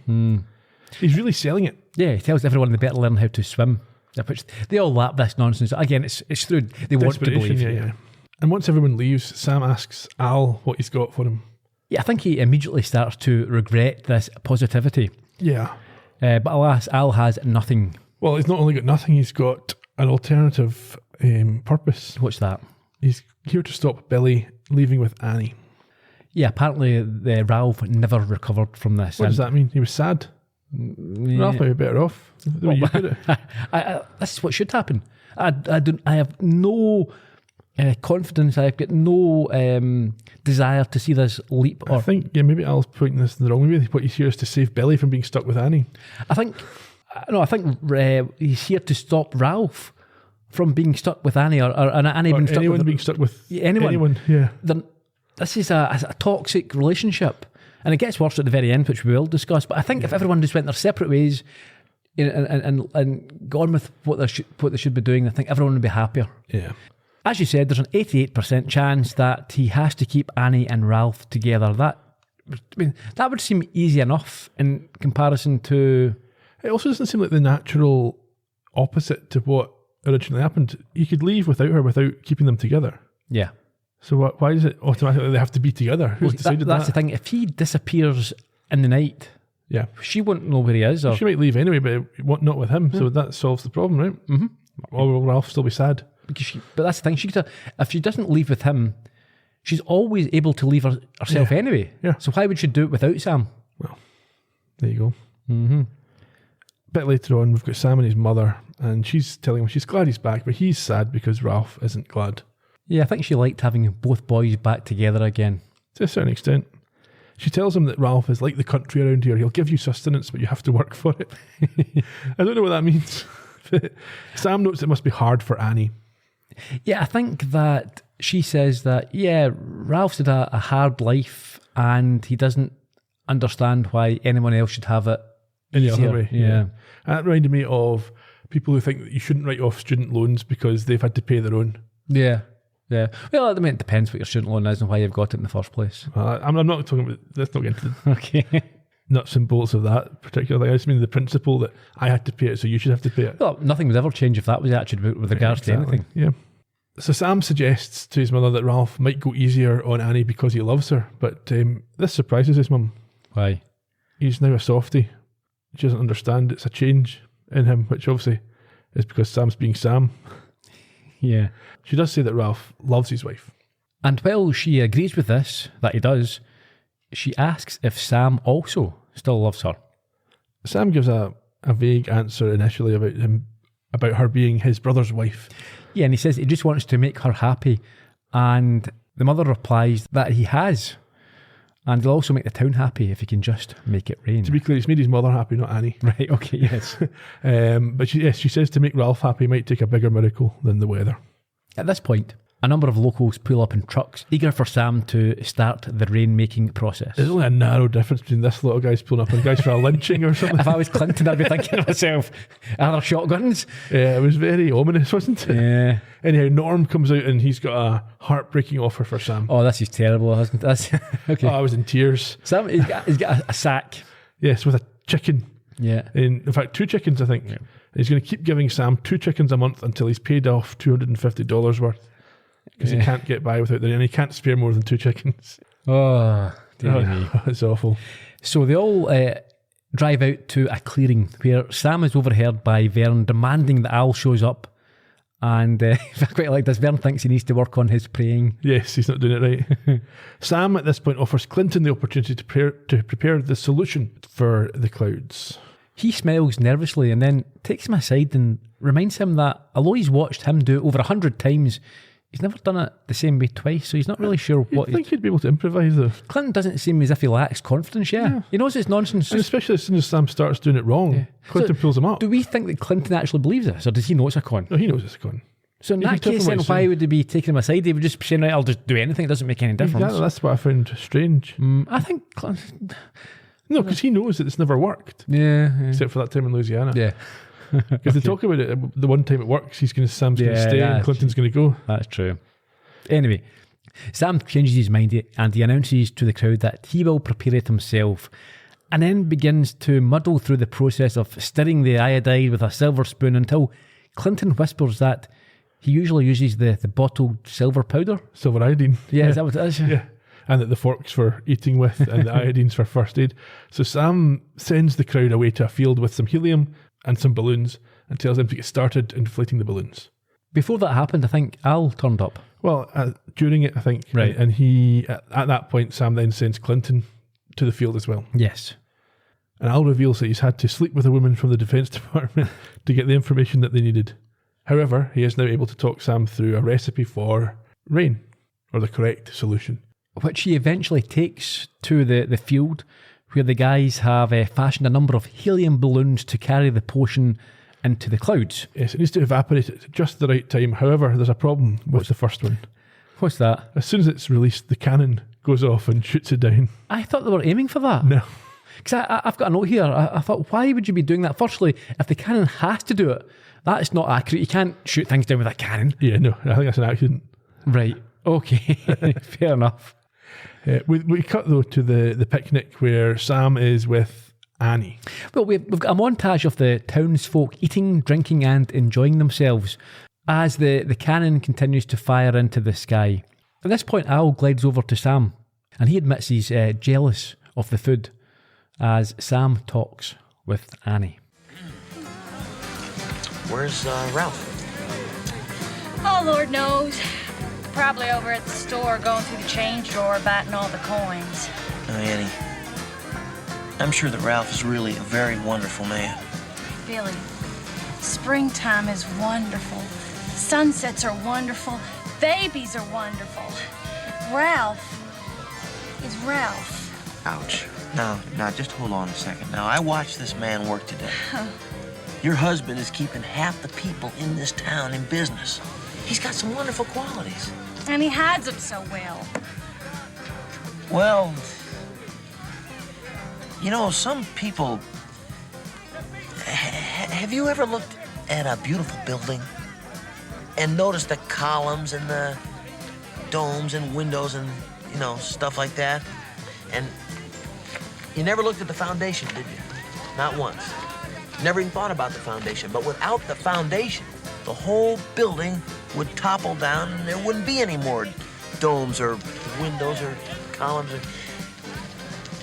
He's really selling it. Yeah, he tells everyone they better learn how to swim. Which they all lap this nonsense. Again, it's through they want to believe. Yeah. And once everyone leaves, Sam asks Al what he's got for him. Yeah, I think he immediately starts to regret this positivity. Yeah. But alas, Al has nothing. Well, he's not only got nothing, he's got an alternative purpose. What's that? He's here to stop Billy leaving with Annie. Yeah, apparently Ralph never recovered from this. What does that mean? He was sad? Ralph might be better off. The way you put it. This is what should happen. I have no confidence. I've got no desire to see this leap. I think, maybe Al's pointing this in the wrong way. What he's here is to save Billy from being stuck with Annie. I think he's here to stop Ralph from being stuck with Annie, or Annie being stuck with being stuck with anyone. Yeah. This is a toxic relationship, and it gets worse at the very end, which we will discuss. But I think if everyone just went their separate ways and gone with what they should be doing, I think everyone would be happier. Yeah. As you said, there's an 88% chance that he has to keep Annie and Ralph together. That would seem easy enough in comparison to... It also doesn't seem like the natural opposite to what originally happened. You could leave without her without keeping them together. Yeah. So why is it automatically they have to be together? Who's decided that? That's the thing. If he disappears in the night, yeah, she won't know where he is. Or... She might leave anyway, but not with him. Yeah. So that solves the problem, right? Mm-hmm. Or will Ralph still be sad? But that's the thing. If she doesn't leave with him, she's always able to leave herself anyway. Yeah. So why would she do it without Sam? Well, there you go. Mm-hmm. A bit later on, we've got Sam and his mother, and she's telling him she's glad he's back, but he's sad because Ralph isn't glad. Yeah, I think she liked having both boys back together again. To a certain extent. She tells him that Ralph is like the country around here. He'll give you sustenance, but you have to work for it. I don't know what that means. Sam notes it must be hard for Annie. Yeah, I think that she says that, Ralph's had a hard life and he doesn't understand why anyone else should have it in the easier. Other way. Yeah. That reminded me of people who think that you shouldn't write off student loans because they've had to pay their own. Yeah. Yeah. Well, I mean, it depends what your student loan is and why you've got it in the first place. I'm not talking about, let's not get into the okay. nuts and bolts of that particular thing. I just mean the principle that I had to pay it, so you should have to pay it. Well, nothing would ever change if that was the attribute with regards to anything. Yeah. So Sam suggests to his mother that Ralph might go easier on Annie because he loves her, but this surprises his mum. Why? He's now a softie. She doesn't understand it's a change in him, which obviously is because Sam's being Sam. Yeah. She does say that Ralph loves his wife. And while she agrees with this, that he does, she asks if Sam also still loves her. Sam gives a vague answer initially about her being his brother's wife. Yeah, and he says he just wants to make her happy. And the mother replies that he has. And he'll also make the town happy if he can just make it rain. To be clear, he's made his mother happy, not Annie. Right, okay, yes. But she says to make Ralph happy might take a bigger miracle than the weather. At this point, a number of locals pull up in trucks, eager for Sam to start the rain-making process. There's only a narrow difference between this lot of guys pulling up and guys for a lynching or something. If I was Clinton, I'd be thinking to myself, are there shotguns? Yeah, it was very ominous, wasn't it? Yeah. Anyhow, Norm comes out and he's got a heartbreaking offer for Sam. Oh, this is terrible, isn't it? Okay. Oh, I was in tears. Sam, he's got a sack. Yes, with a chicken. Yeah. In fact, 2 chickens, I think. Yeah. He's going to keep giving Sam 2 chickens a month until he's paid off $250 worth. Because he can't get by without them, and he can't spare more than 2 chickens. Oh, dear me. It's awful. So they all drive out to a clearing where Sam is overheard by Vern demanding that Al shows up. And I quite like this. Vern thinks he needs to work on his praying. Yes, he's not doing it right. Sam at this point offers Clinton the opportunity to prepare the solution for the clouds. He smiles nervously and then takes him aside and reminds him that although he's watched him do it over 100 times, he's never done it the same way twice, so he's not really sure what I think he'd be able to improvise though. Clinton doesn't seem as if he lacks confidence, yeah. He knows it's nonsense. And especially as soon as Sam starts doing it wrong, Clinton pulls him up. Do we think that Clinton actually believes this, or does he know it's a con? No, he knows it's a con. So in that case, then why would they be taking him aside? They would just be saying, right, I'll just do anything, it doesn't make any difference. Exactly, that's what I found strange. I think Clinton... No, because he knows that it's never worked. Yeah. Except for that time in Louisiana. Yeah. Because they talk about it, the one time it works, Sam's going to stay and Clinton's going to go. That's true. Anyway, Sam changes his mind and he announces to the crowd that he will prepare it himself, and then begins to muddle through the process of stirring the iodide with a silver spoon until Clinton whispers that he usually uses the bottled silver powder. Silver iodine. Yeah, is that what it is? Yeah. and that the forks for eating with and the iodines for first aid. So Sam sends the crowd away to a field with some helium and some balloons and tells them to get started inflating the balloons. Before that happened, I think Al turned up. Well, during it, I think. Right. And he, at that point, Sam then sends Clinton to the field as well. Yes. And Al reveals that he's had to sleep with a woman from the Defence Department to get the information that they needed. However, he is now able to talk Sam through a recipe for rain, or the correct solution. Which he eventually takes to the field, where the guys have fashioned a number of helium balloons to carry the potion into the clouds. Yes, it needs to evaporate at just the right time. However, there's a problem with the first one. What's that? As soon as it's released, the cannon goes off and shoots it down. I thought they were aiming for that. No. Because I've got a note here. I thought, why would you be doing that? Firstly, if the cannon has to do it, that is not accurate. You can't shoot things down with a cannon. Yeah, no, I think that's an accident. Right. Okay. Fair enough. We cut, though, to the picnic where Sam is with Annie. Well, we've got a montage of the townsfolk eating, drinking and enjoying themselves as the cannon continues to fire into the sky. At this point, Al glides over to Sam and he admits he's jealous of the food as Sam talks with Annie. Where's Ralph? Oh, Lord knows. Probably over at the store going through the change drawer batting all the coins. Oh, Annie. I'm sure that Ralph is really a very wonderful man. Billy, springtime is wonderful. Sunsets are wonderful. Babies are wonderful. Ralph is Ralph. Ouch. Now, just hold on a second. Now, I watched this man work today. Your husband is keeping half the people in this town in business. He's got some wonderful qualities. And he hides them so well. Well, you know, some people... Have you ever looked at a beautiful building and noticed the columns and the domes and windows and, you know, stuff like that? And you never looked at the foundation, did you? Not once. Never even thought about the foundation. But without the foundation, the whole building would topple down and there wouldn't be any more domes or windows or columns.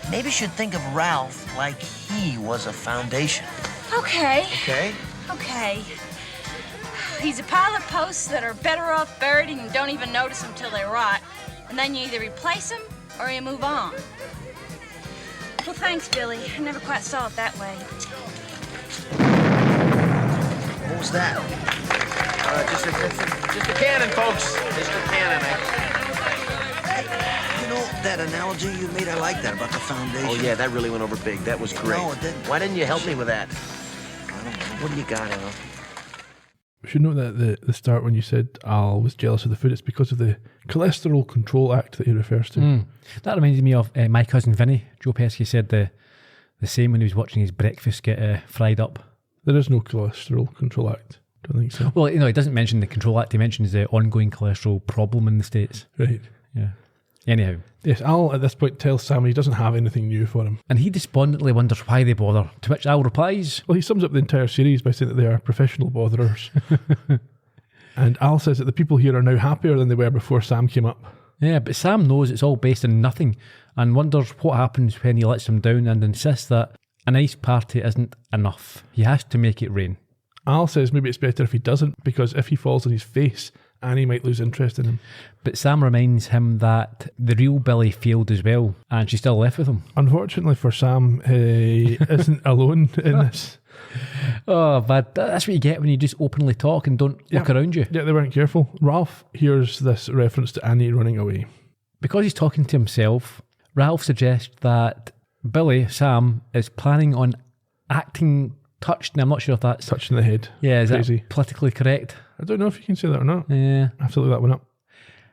Maybe you should think of Ralph like he was a foundation. Okay. Okay? He's a pile of posts that are better off buried and you don't even notice them till they rot. And then you either replace them or you move on. Well, thanks, Billy. I never quite saw it that way. What was that? Just a cannon, folks. Just a cannon, You know, that analogy you made, I like that about the foundation. Oh, yeah, that really went over big. That was great. No, it didn't. Why didn't you help me with that? I don't know. What do you got, Al? We should note that at the start when you said Al was jealous of the food, it's because of the Cholesterol Control Act that he refers to. That reminds me of My Cousin Vinny. Joe Pesci said the same when he was watching his breakfast get fried up. There is no Cholesterol Control Act. Don't think so. Well, you know, he doesn't mention the Control Act. He mentions the ongoing cholesterol problem in the States. Right. Yeah. Anyhow. Yes, Al at this point tells Sam he doesn't have anything new for him. And he despondently wonders why they bother, to which Al replies... Well, he sums up the entire series by saying that they are professional botherers. And Al says that the people here are now happier than they were before Sam came up. Yeah, but Sam knows it's all based on nothing and wonders what happens when he lets them down and insists that a nice party isn't enough. He has to make it rain. Al says maybe it's better if he doesn't, because if he falls on his face, Annie might lose interest in him. But Sam reminds him that the real Billy failed as well, and she's still left with him. Unfortunately for Sam, he isn't alone in this. Oh, but that's what you get when you just openly talk and don't look around you. Yeah, they weren't careful. Ralph hears this reference to Annie running away. Because he's talking to himself, Ralph suggests that Billy, Sam, is planning on acting touched, and I'm not sure if that's... Touched in the head. Yeah, is Crazy. that politically correct? I don't know if you can say that or not. Yeah. I have to look that one up.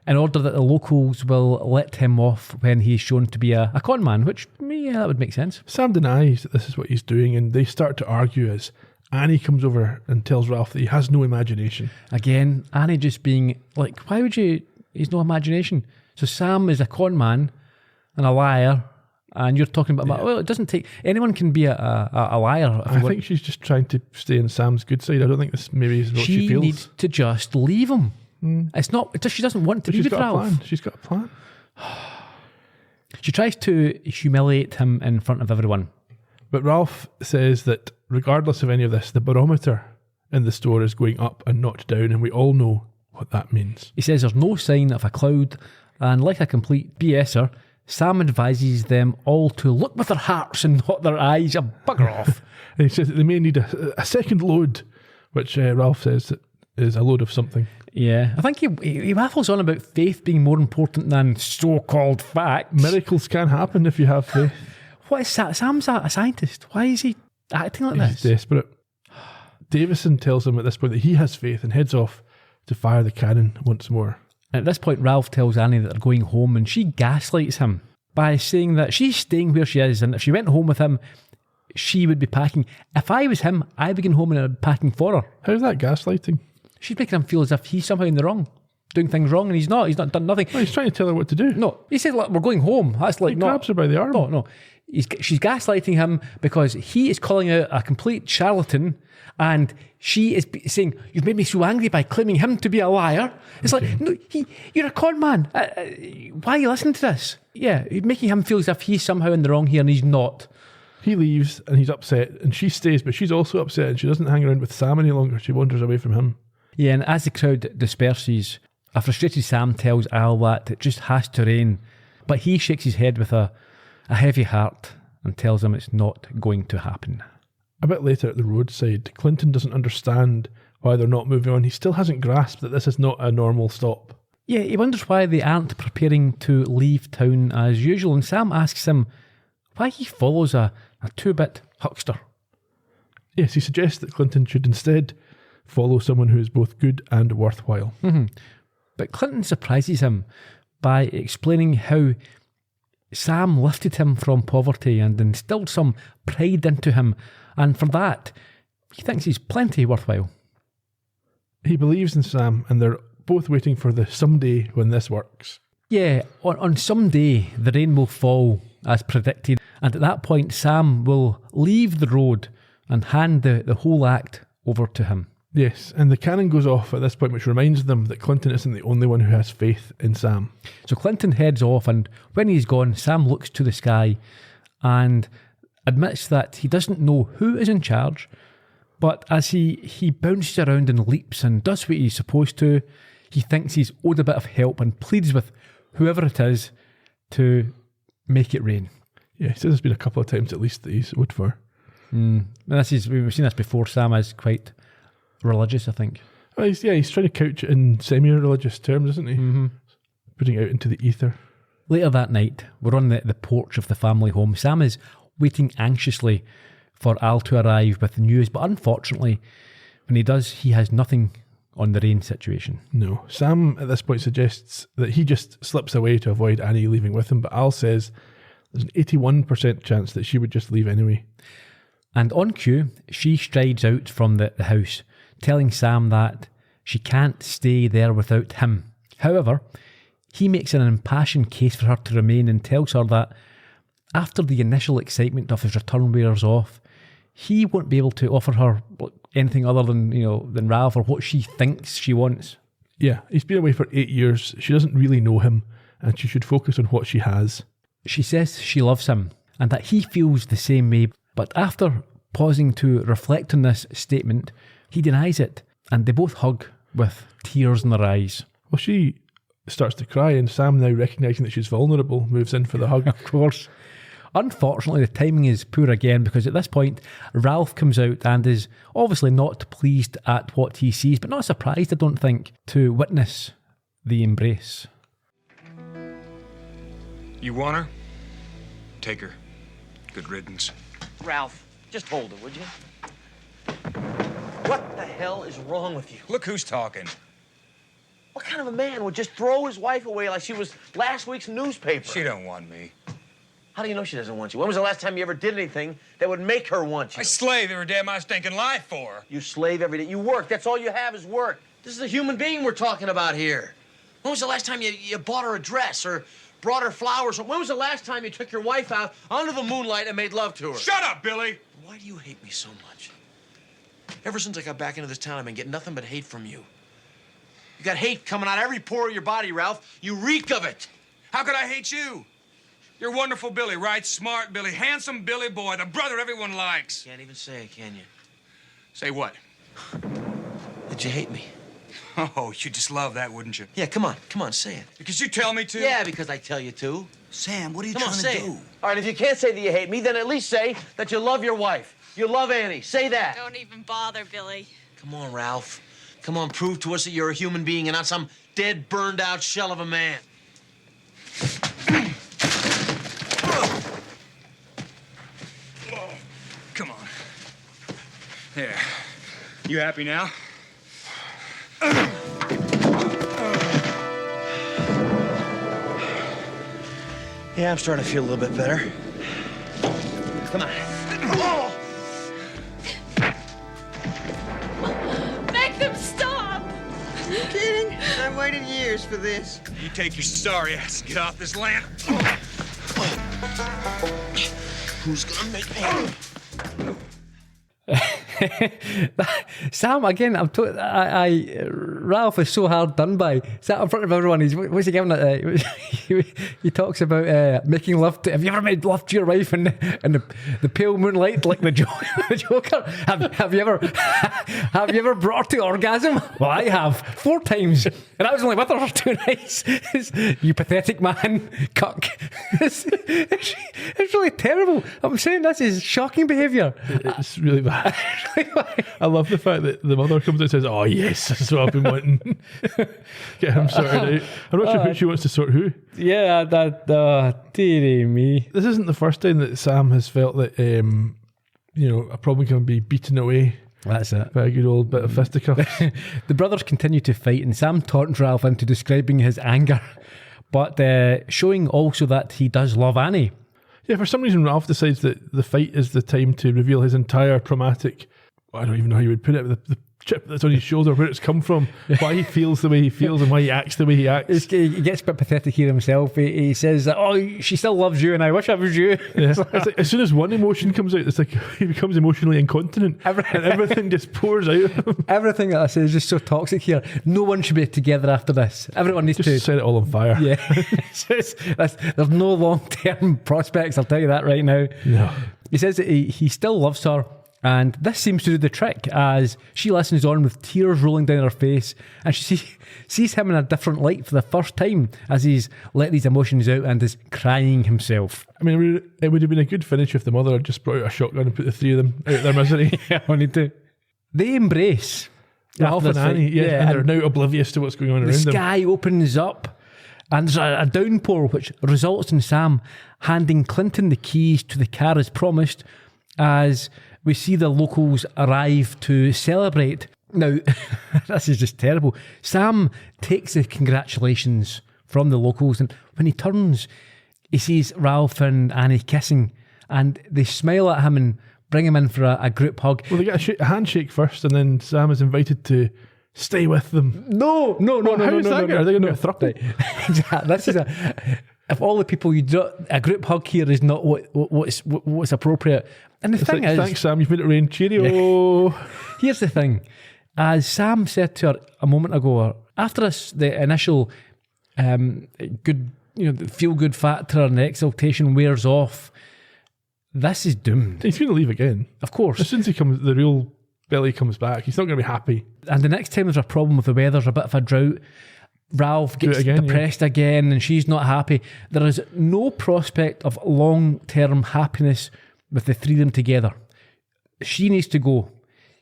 In order that the locals will let him off when he's shown to be a con man, which, yeah, that would make sense. Sam denies that this is what he's doing, and they start to argue as Annie comes over and tells Ralph that he has no imagination. Again, Annie just being like, why would you... He's no imagination. So Sam is a con man and a liar, and you're talking about, well, it doesn't take... Anyone can be a liar. I think she's just trying to stay on Sam's good side. I don't think this maybe is what she feels. She needs to just leave him. It's not... She doesn't want to be with Ralph. She's got a plan. She tries to humiliate him in front of everyone. But Ralph says that regardless of any of this, the barometer in the store is going up and not down, and we all know what that means. He says there's no sign of a cloud, and like a complete BSer, Sam advises them all to look with their hearts and not their eyes. Bugger off. And he says that they may need a second load, which Ralph says is a load of something. Yeah, I think he waffles on about faith being more important than so-called facts. Miracles can happen if you have faith. What is that? Sam's a scientist. Why is he acting like He's this? desperate. Davison tells him at this point that he has faith and heads off to fire the cannon once more. At this point, Ralph tells Annie that they're going home, and she gaslights him by saying that she's staying where she is, and if she went home with him, she would be packing. If I was him, I'd be going home and I'd be packing for her. How's that gaslighting? She's making him feel as if he's somehow in the wrong, doing things wrong, and he's not. He's not done nothing. Well, he's trying to tell her what to do. No, he said, look, we're going home. That's like He not. grabs her by the arm. No. She's gaslighting him because he is calling out a complete charlatan, and she is saying, you've made me so angry by claiming him to be a liar. It's like, no, you're a con man. Why are you listening to this? Yeah, you're making him feel as if he's somehow in the wrong here, and he's not. He leaves and he's upset, and she stays, but she's also upset, and she doesn't hang around with Sam any longer. She wanders away from him. Yeah, and as the crowd disperses, a frustrated Sam tells Al that it just has to rain, but he shakes his head with a heavy heart and tells him it's not going to happen. A bit later at the roadside, Clinton doesn't understand why they're not moving on. He still hasn't grasped that this is not a normal stop. Yeah, he wonders why they aren't preparing to leave town as usual, and Sam asks him why he follows a two-bit huckster. Yes, he suggests that Clinton should instead follow someone who is both good and worthwhile. Mm-hmm. But Clinton surprises him by explaining how Sam lifted him from poverty and instilled some pride into him, and for that, he thinks he's plenty worthwhile. He believes in Sam, and they're both waiting for the someday when this works. Yeah, on some day, the rain will fall as predicted, and at that point, Sam will leave the road and hand the whole act over to him. Yes, and the cannon goes off at this point, which reminds them that Clinton isn't the only one who has faith in Sam. So Clinton heads off, and when he's gone, Sam looks to the sky and admits that he doesn't know who is in charge, but as he bounces around and leaps and does what he's supposed to, he thinks he's owed a bit of help and pleads with whoever it is to make it rain. Yeah, he says there's been a couple of times at least that he's owed for. And we've seen this before. Sam is quite religious, I think. Well, he's trying to couch it in semi-religious terms, isn't he? Mm-hmm. Putting it out into the ether. Later that night, we're on the porch of the family home. Sam is waiting anxiously for Al to arrive with the news, but unfortunately, when he does, he has nothing on the rain situation. No. Sam at this point suggests that he just slips away to avoid Annie leaving with him, but Al says there's an 81% chance that she would just leave anyway. And on cue, she strides out from the house, telling Sam that she can't stay there without him. However, he makes an impassioned case for her to remain and tells her that after the initial excitement of his return wears off, he won't be able to offer her anything other than Ralph or what she thinks she wants. Yeah, he's been away for 8 years. She doesn't really know him, and she should focus on what she has. She says she loves him and that he feels the same way, but after pausing to reflect on this statement, he denies it, and they both hug with tears in their eyes. Well, she starts to cry, and Sam, now recognising that she's vulnerable, moves in for the hug. Of course. Unfortunately, the timing is poor again, because at this point, Ralph comes out and is obviously not pleased at what he sees, but not surprised, I don't think, to witness the embrace. You want her? Take her. Good riddance. Ralph, just hold her, would you? What the hell is wrong with you? Look who's talking. What kind of a man would just throw his wife away like she was last week's newspaper? She don't want me. How do you know she doesn't want you? When was the last time you ever did anything that would make her want you? I slave every day of my stinking life for her. You slave every day. You work. That's all you have is work. This is a human being we're talking about here. When was the last time you bought her a dress or brought her flowers? Or when was the last time you took your wife out under the moonlight and made love to her? Shut up, Billy! Why do you hate me so much? Ever since I got back into this town, I've been getting nothing but hate from you. You got hate coming out of every pore of your body, Ralph. You reek of it. How could I hate you? You're wonderful Billy, right? Smart Billy, handsome Billy boy, the brother everyone likes. Can't even say it, can you? Say what? That you hate me. Oh, you'd just love that, wouldn't you? Yeah, come on, say it. Because you tell me to? Yeah, because I tell you to. Sam, what are you Come on, trying say to do? it. All right, if you can't say that you hate me, then at least say that you love your wife. You love Annie. Say that. Don't even bother, Billy. Come on, Ralph. Come on, prove to us that you're a human being and not some dead, burned-out shell of a man. Come on. There. You happy now? Yeah, I'm starting to feel a little bit better. Come on. Make them stop! You kidding? I've waited years for this. You take your sorry ass and get off this land. Who's gonna make me? Sam, again, Ralph is so hard done by. Sat in front of everyone. What's he giving it? He talks about making love to. Have you ever made love to your wife in the pale moonlight like the Joker? Have you ever brought her to orgasm? Well, I have 4 times, and I was only with her for 2 nights. You pathetic man, cuck. It's really terrible. I'm saying this is shocking behaviour. It's really bad. I love the fact that the mother comes out and says, "Oh yes, this is what I've been wanting." Get him sorted out. I'm not sure who she wants to sort who. Yeah, dearie me. This isn't the first time that Sam has felt that a problem can be beaten away. That's it. By a good old bit of fisticuffs. The brothers continue to fight, and Sam taunts Ralph into describing his anger, but showing also that he does love Annie. Yeah, for some reason Ralph decides that the fight is the time to reveal his entire traumatic, I don't even know how you would put it, the chip that's on his shoulder, where it's come from, why he feels the way he feels and why he acts the way he acts. He gets a bit pathetic here himself. He says that, she still loves you and I wish I was you. Yeah. It's like, as soon as one emotion comes out, it's like he becomes emotionally incontinent and everything just pours out of him. Everything that I say is just so toxic here. No one should be together after this. Everyone needs to set it all on fire. Yeah. There's no long-term prospects, I'll tell you that right now. No. He says that he still loves her, and this seems to do the trick as she listens on with tears rolling down her face, and she sees him in a different light for the first time as he's let these emotions out and is crying himself. I mean, it would have been a good finish if the mother had just brought out a shotgun and put the 3 of them out of their misery. Yeah, I need to. They embrace. Ralph and Annie, and they're now oblivious to what's going on around them. The sky opens up, and there's a downpour which results in Sam handing Clinton the keys to the car as promised, as we see the locals arrive to celebrate. Now, this is just terrible. Sam takes the congratulations from the locals, and when he turns, he sees Ralph and Annie kissing, and they smile at him and bring him in for a group hug. Well, they get a handshake first, and then Sam is invited to stay with them. No. How's that going? Are they going to have a throuple? Exactly. This is of all the people you do, a group hug here is not what's appropriate. And the thing is, thanks, Sam, you've made it rain. Cheerio. Yeah. Here's the thing. As Sam said to her a moment ago, after the initial good, the feel-good factor and the exaltation wears off, this is doomed. He's going to leave again. Of course. As soon as the real Billy comes back, he's not going to be happy. And the next time there's a problem with the weather, there's a bit of a drought, Ralph gets depressed again and she's not happy. There is no prospect of long-term happiness with the 3 of them together. She needs to go.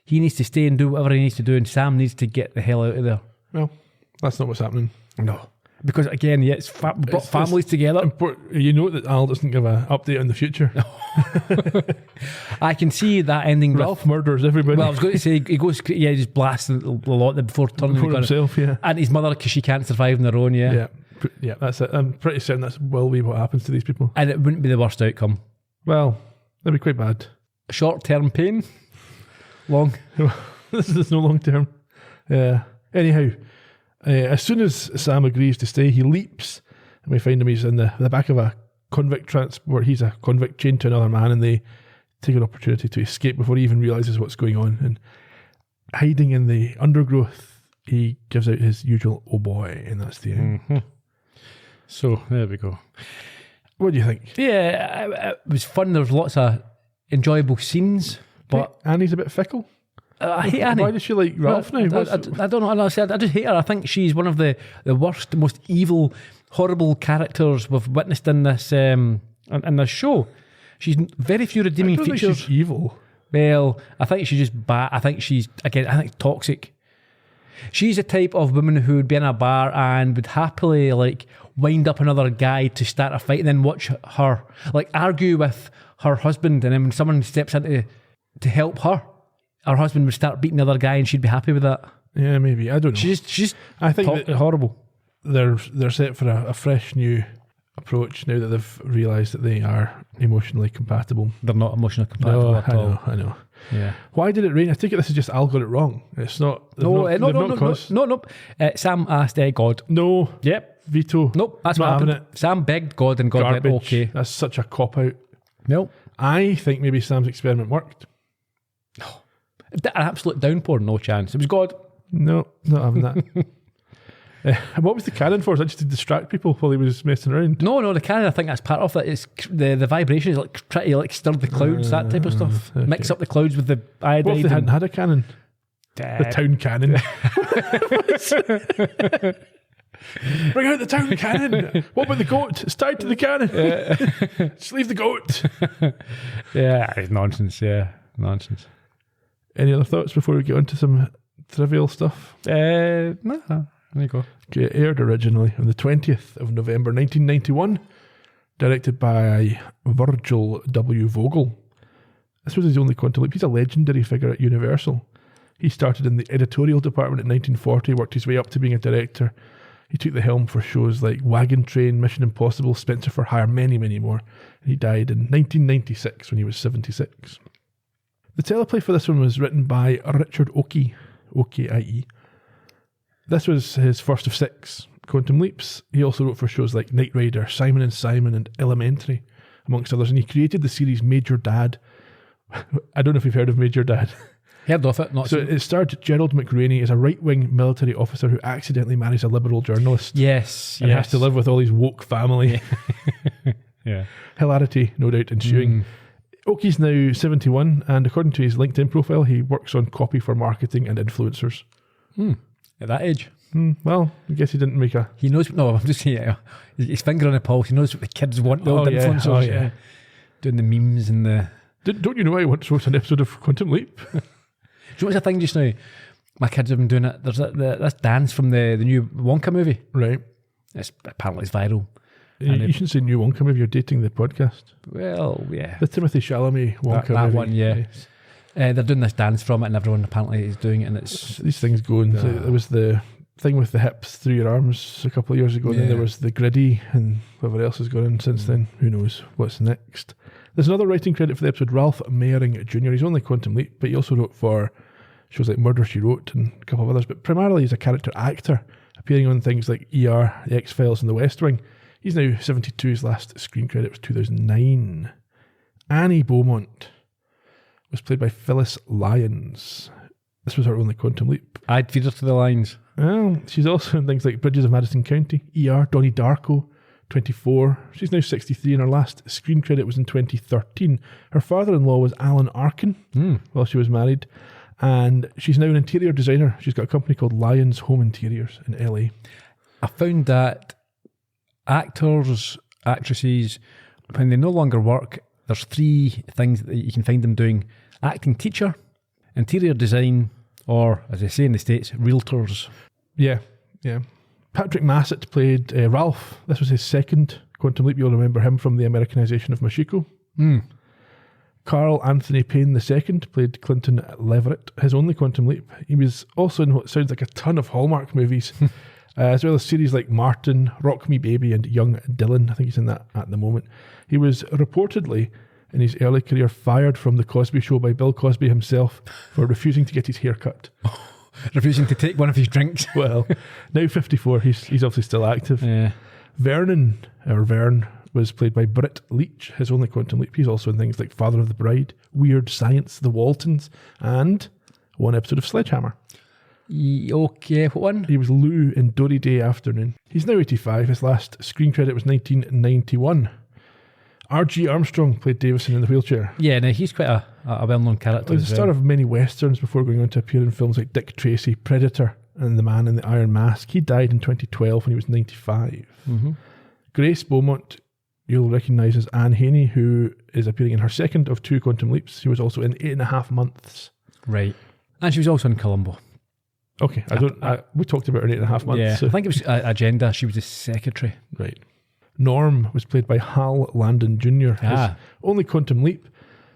He needs to stay and do whatever he needs to do, and Sam needs to get the hell out of there. Well, that's not what's happening. No. Because again, it's brought families together. You know that Al doesn't give an update on the future. I can see that ending. Ralph murders everybody. Well, I was going to say he goes, he just blasts a lot before turning himself. Yeah, and his mother because she can't survive on their own. Yeah, that's it. I'm pretty certain that's will be what happens to these people, and it wouldn't be the worst outcome. Well, that'd be quite bad. Short-term pain, long. This is no long term. Anyhow. As soon as Sam agrees to stay, he leaps, and we find him. He's in the back of a convict transport. He's a convict chained to another man, and they take an opportunity to escape before he even realises what's going on. And hiding in the undergrowth, he gives out his usual "oh boy," and that's the end. So there we go. What do you think? Yeah, it was fun. There was lots of enjoyable scenes, but Annie's a bit fickle. I hate Annie. Why does she like Ralph now? I don't know. Honestly, I just hate her. I think she's one of the worst, most evil, horrible characters we've witnessed in this in this show. She's very few redeeming I don't features. think she's evil. Well, I think she's just bad. I think she's toxic. She's the type of woman who would be in a bar and would happily like wind up another guy to start a fight, and then watch her like argue with her husband, and then when someone steps in to help her husband would start beating the other guy, and she'd be happy with that. Yeah, maybe. I don't know. She's I think that horrible. They're set for a fresh new approach now that they've realised that they are emotionally compatible. They're not emotionally compatible at all. I know. Yeah. Why did it rain? I think this is just Al got it wrong. It's not. No. No. Sam asked God. No. Yep. Veto. Nope. That's not what having happened. Sam begged God, and God Garbage. went okay. That's such a cop out. Nope. I think maybe Sam's experiment worked. An absolute downpour, no chance. It was God. No, not having that. What was the cannon for? Was that just to distract people while he was messing around? No, the cannon, I think that's part of it. It's the vibration is like try to like stir the clouds, that type of stuff. Okay. Mix up the clouds with the iodide. What if they hadn't had a cannon? The town cannon. Bring out the town cannon. What about the goat? It's tied to the cannon. Just leave the goat. Yeah, it's nonsense. Yeah, nonsense. Any other thoughts before we get on to some trivial stuff? No, there you go. Okay, it aired originally on the 20th of November 1991, directed by Virgil W. Vogel. This was his only quantum leap. He's a legendary figure at Universal. He started in the editorial department in 1940, worked his way up to being a director. He took the helm for shows like Wagon Train, Mission Impossible, Spencer for Hire, many, many more. And he died in 1996 when he was 76. The teleplay for this one was written by Richard Oakey, O-K-I-E. This was his first of 6 quantum leaps. He also wrote for shows like Knight Rider, Simon and Simon, and Elementary, amongst others. And he created the series Major Dad. I don't know if you've heard of Major Dad. Heard of it, not so. It starred Gerald McRaney as a right-wing military officer who accidentally marries a liberal journalist. Yes, and has to live with all his woke family. Yeah. Hilarity, no doubt, ensuing. Oakey's now 71, and according to his LinkedIn profile, he works on copy for marketing and influencers. At that age. Well, I guess he didn't make a... He knows... No, I'm just saying, his finger on the pulse. He knows what the kids want, the old influencers. Yeah. Doing the memes and the... Don't you know I once wrote an episode of Quantum Leap? Do you know what's the thing just now? My kids have been doing it. There's this dance from the new Wonka movie. Right. Apparently it's viral. You shouldn't say new Wonka movie, you're dating the podcast. Well, yeah. The Timothy Chalamet Wonka that movie. One, yeah. Yes. They're doing this dance from it, and everyone apparently is doing it, and it's... These things go on. There was the thing with the hips through your arms a couple of years ago, and then there was the griddy, and whatever else has gone on since then. Who knows what's next. There's another writing credit for the episode, Ralph Mayering Jr. He's only Quantum Leap, but he also wrote for shows like Murder, She Wrote, and a couple of others, but primarily he's a character actor, appearing on things like ER, The X-Files, and The West Wing. He's now 72. His last screen credit was 2009. Annie Beaumont was played by Phyllis Lyons. This was her only Quantum Leap. I'd feed her to the lines. Well, she's also in things like Bridges of Madison County, ER, Donnie Darko, 24. She's now 63, and her last screen credit was in 2013. Her father-in-law was Alan Arkin while she was married, and she's now an interior designer. She's got a company called Lyons Home Interiors in LA. I found that actors, actresses, when they no longer work, there's 3 things that you can find them doing: acting teacher, interior design, or, as they say in the States, realtors. Yeah. Patrick Massett played Ralph. This was his second Quantum Leap. You'll remember him from the Americanization of Mashiko. Carl Anthony Payne II played Clinton Leverett, his only Quantum Leap. He was also in what sounds like a ton of Hallmark movies, as well as series like Martin, Rock Me Baby, and Young Dylan. I think he's in that at the moment. He was reportedly, in his early career, fired from The Cosby Show by Bill Cosby himself for refusing to get his hair cut. Refusing to take one of his drinks. Well, now 54, he's obviously still active. Yeah. Vern, was played by Britt Leach, his only Quantum Leap. He's also in things like Father of the Bride, Weird Science, The Waltons, and one episode of Sledgehammer. Okay, what one? He was Lou in Dory Day Afternoon. He's now 85. His last screen credit was 1991. R.G. Armstrong played Davison in the wheelchair. Yeah, now he's quite a well-known character. He was the star of many westerns before going on to appear in films like Dick Tracy, Predator, and The Man in the Iron Mask. He died in 2012 when he was 95. Mm-hmm. Grace Beaumont, you'll recognise as Anne Haney, who is appearing in her second of 2 Quantum Leaps. She was also in 8.5 Months. Right. And she was also in Columbo. Okay, we talked about her in 8.5 months. Yeah, so. I think it was Agenda. She was the secretary. Right. Norm was played by Hal Landon Jr. His only Quantum Leap.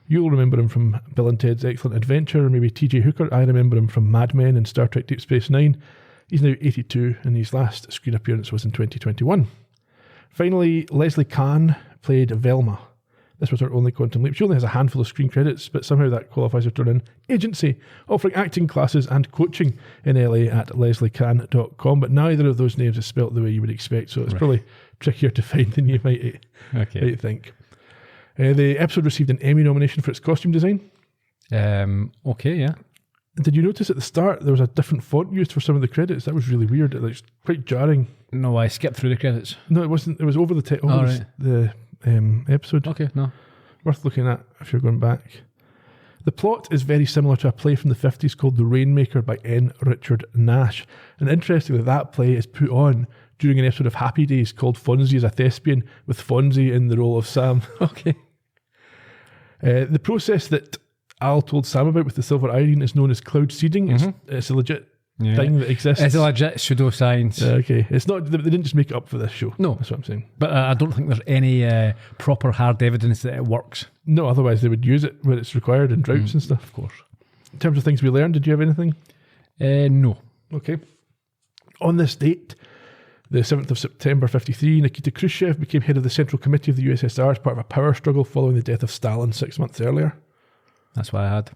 You'll remember him from Bill and Ted's Excellent Adventure, or maybe T.J. Hooker. I remember him from Mad Men and Star Trek Deep Space Nine. He's now 82, and his last screen appearance was in 2021. Finally, Leslie Kahn played Velma. This was her only Quantum Leap. She only has a handful of screen credits, but somehow that qualifies her to run an agency offering acting classes and coaching in LA at lesliekahn.com. But neither of those names is spelt the way you would expect, so it's probably trickier to find than you might think. The episode received an Emmy nomination for its costume design. Okay, yeah. Did you notice at the start there was a different font used for some of the credits? That was really weird. It was quite jarring. No, I skipped through the credits. No, it wasn't. It was over the the episode. Okay, no. Worth looking at if you're going back. The plot is very similar to a play from the 50s called The Rainmaker by N. Richard Nash. And interestingly, that play is put on during an episode of Happy Days called Fonzie is a Thespian, with Fonzie in the role of Sam. Okay. The process that Al told Sam about with the silver iodine is known as cloud seeding. It's a legit thing that exists. It's a legit pseudoscience. Okay. It's not, they didn't just make it up for this show. No. That's what I'm saying. But I don't think there's any proper hard evidence that it works. No, otherwise they would use it when it's required in droughts and stuff. Of course. In terms of things we learned, did you have anything? No. Okay. On this date, the 7th of September 1953, Nikita Khrushchev became head of the Central Committee of the USSR as part of a power struggle following the death of Stalin 6 months earlier. That's what I had.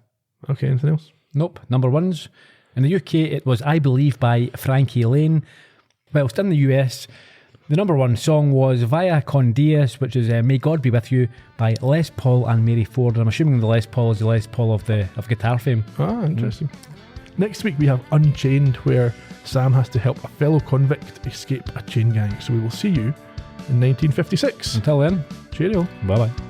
Okay, anything else? Nope. Number ones. In the UK, it was I Believe by Frankie Lane. Whilst in the US, the number one song was Via Con Dios, which is May God Be With You by Les Paul and Mary Ford. I'm assuming the Les Paul is the Les Paul of guitar fame. Ah, interesting. Next week we have Unchained, where Sam has to help a fellow convict escape a chain gang. So we will see you in 1956. Until then, cheerio. Bye-bye.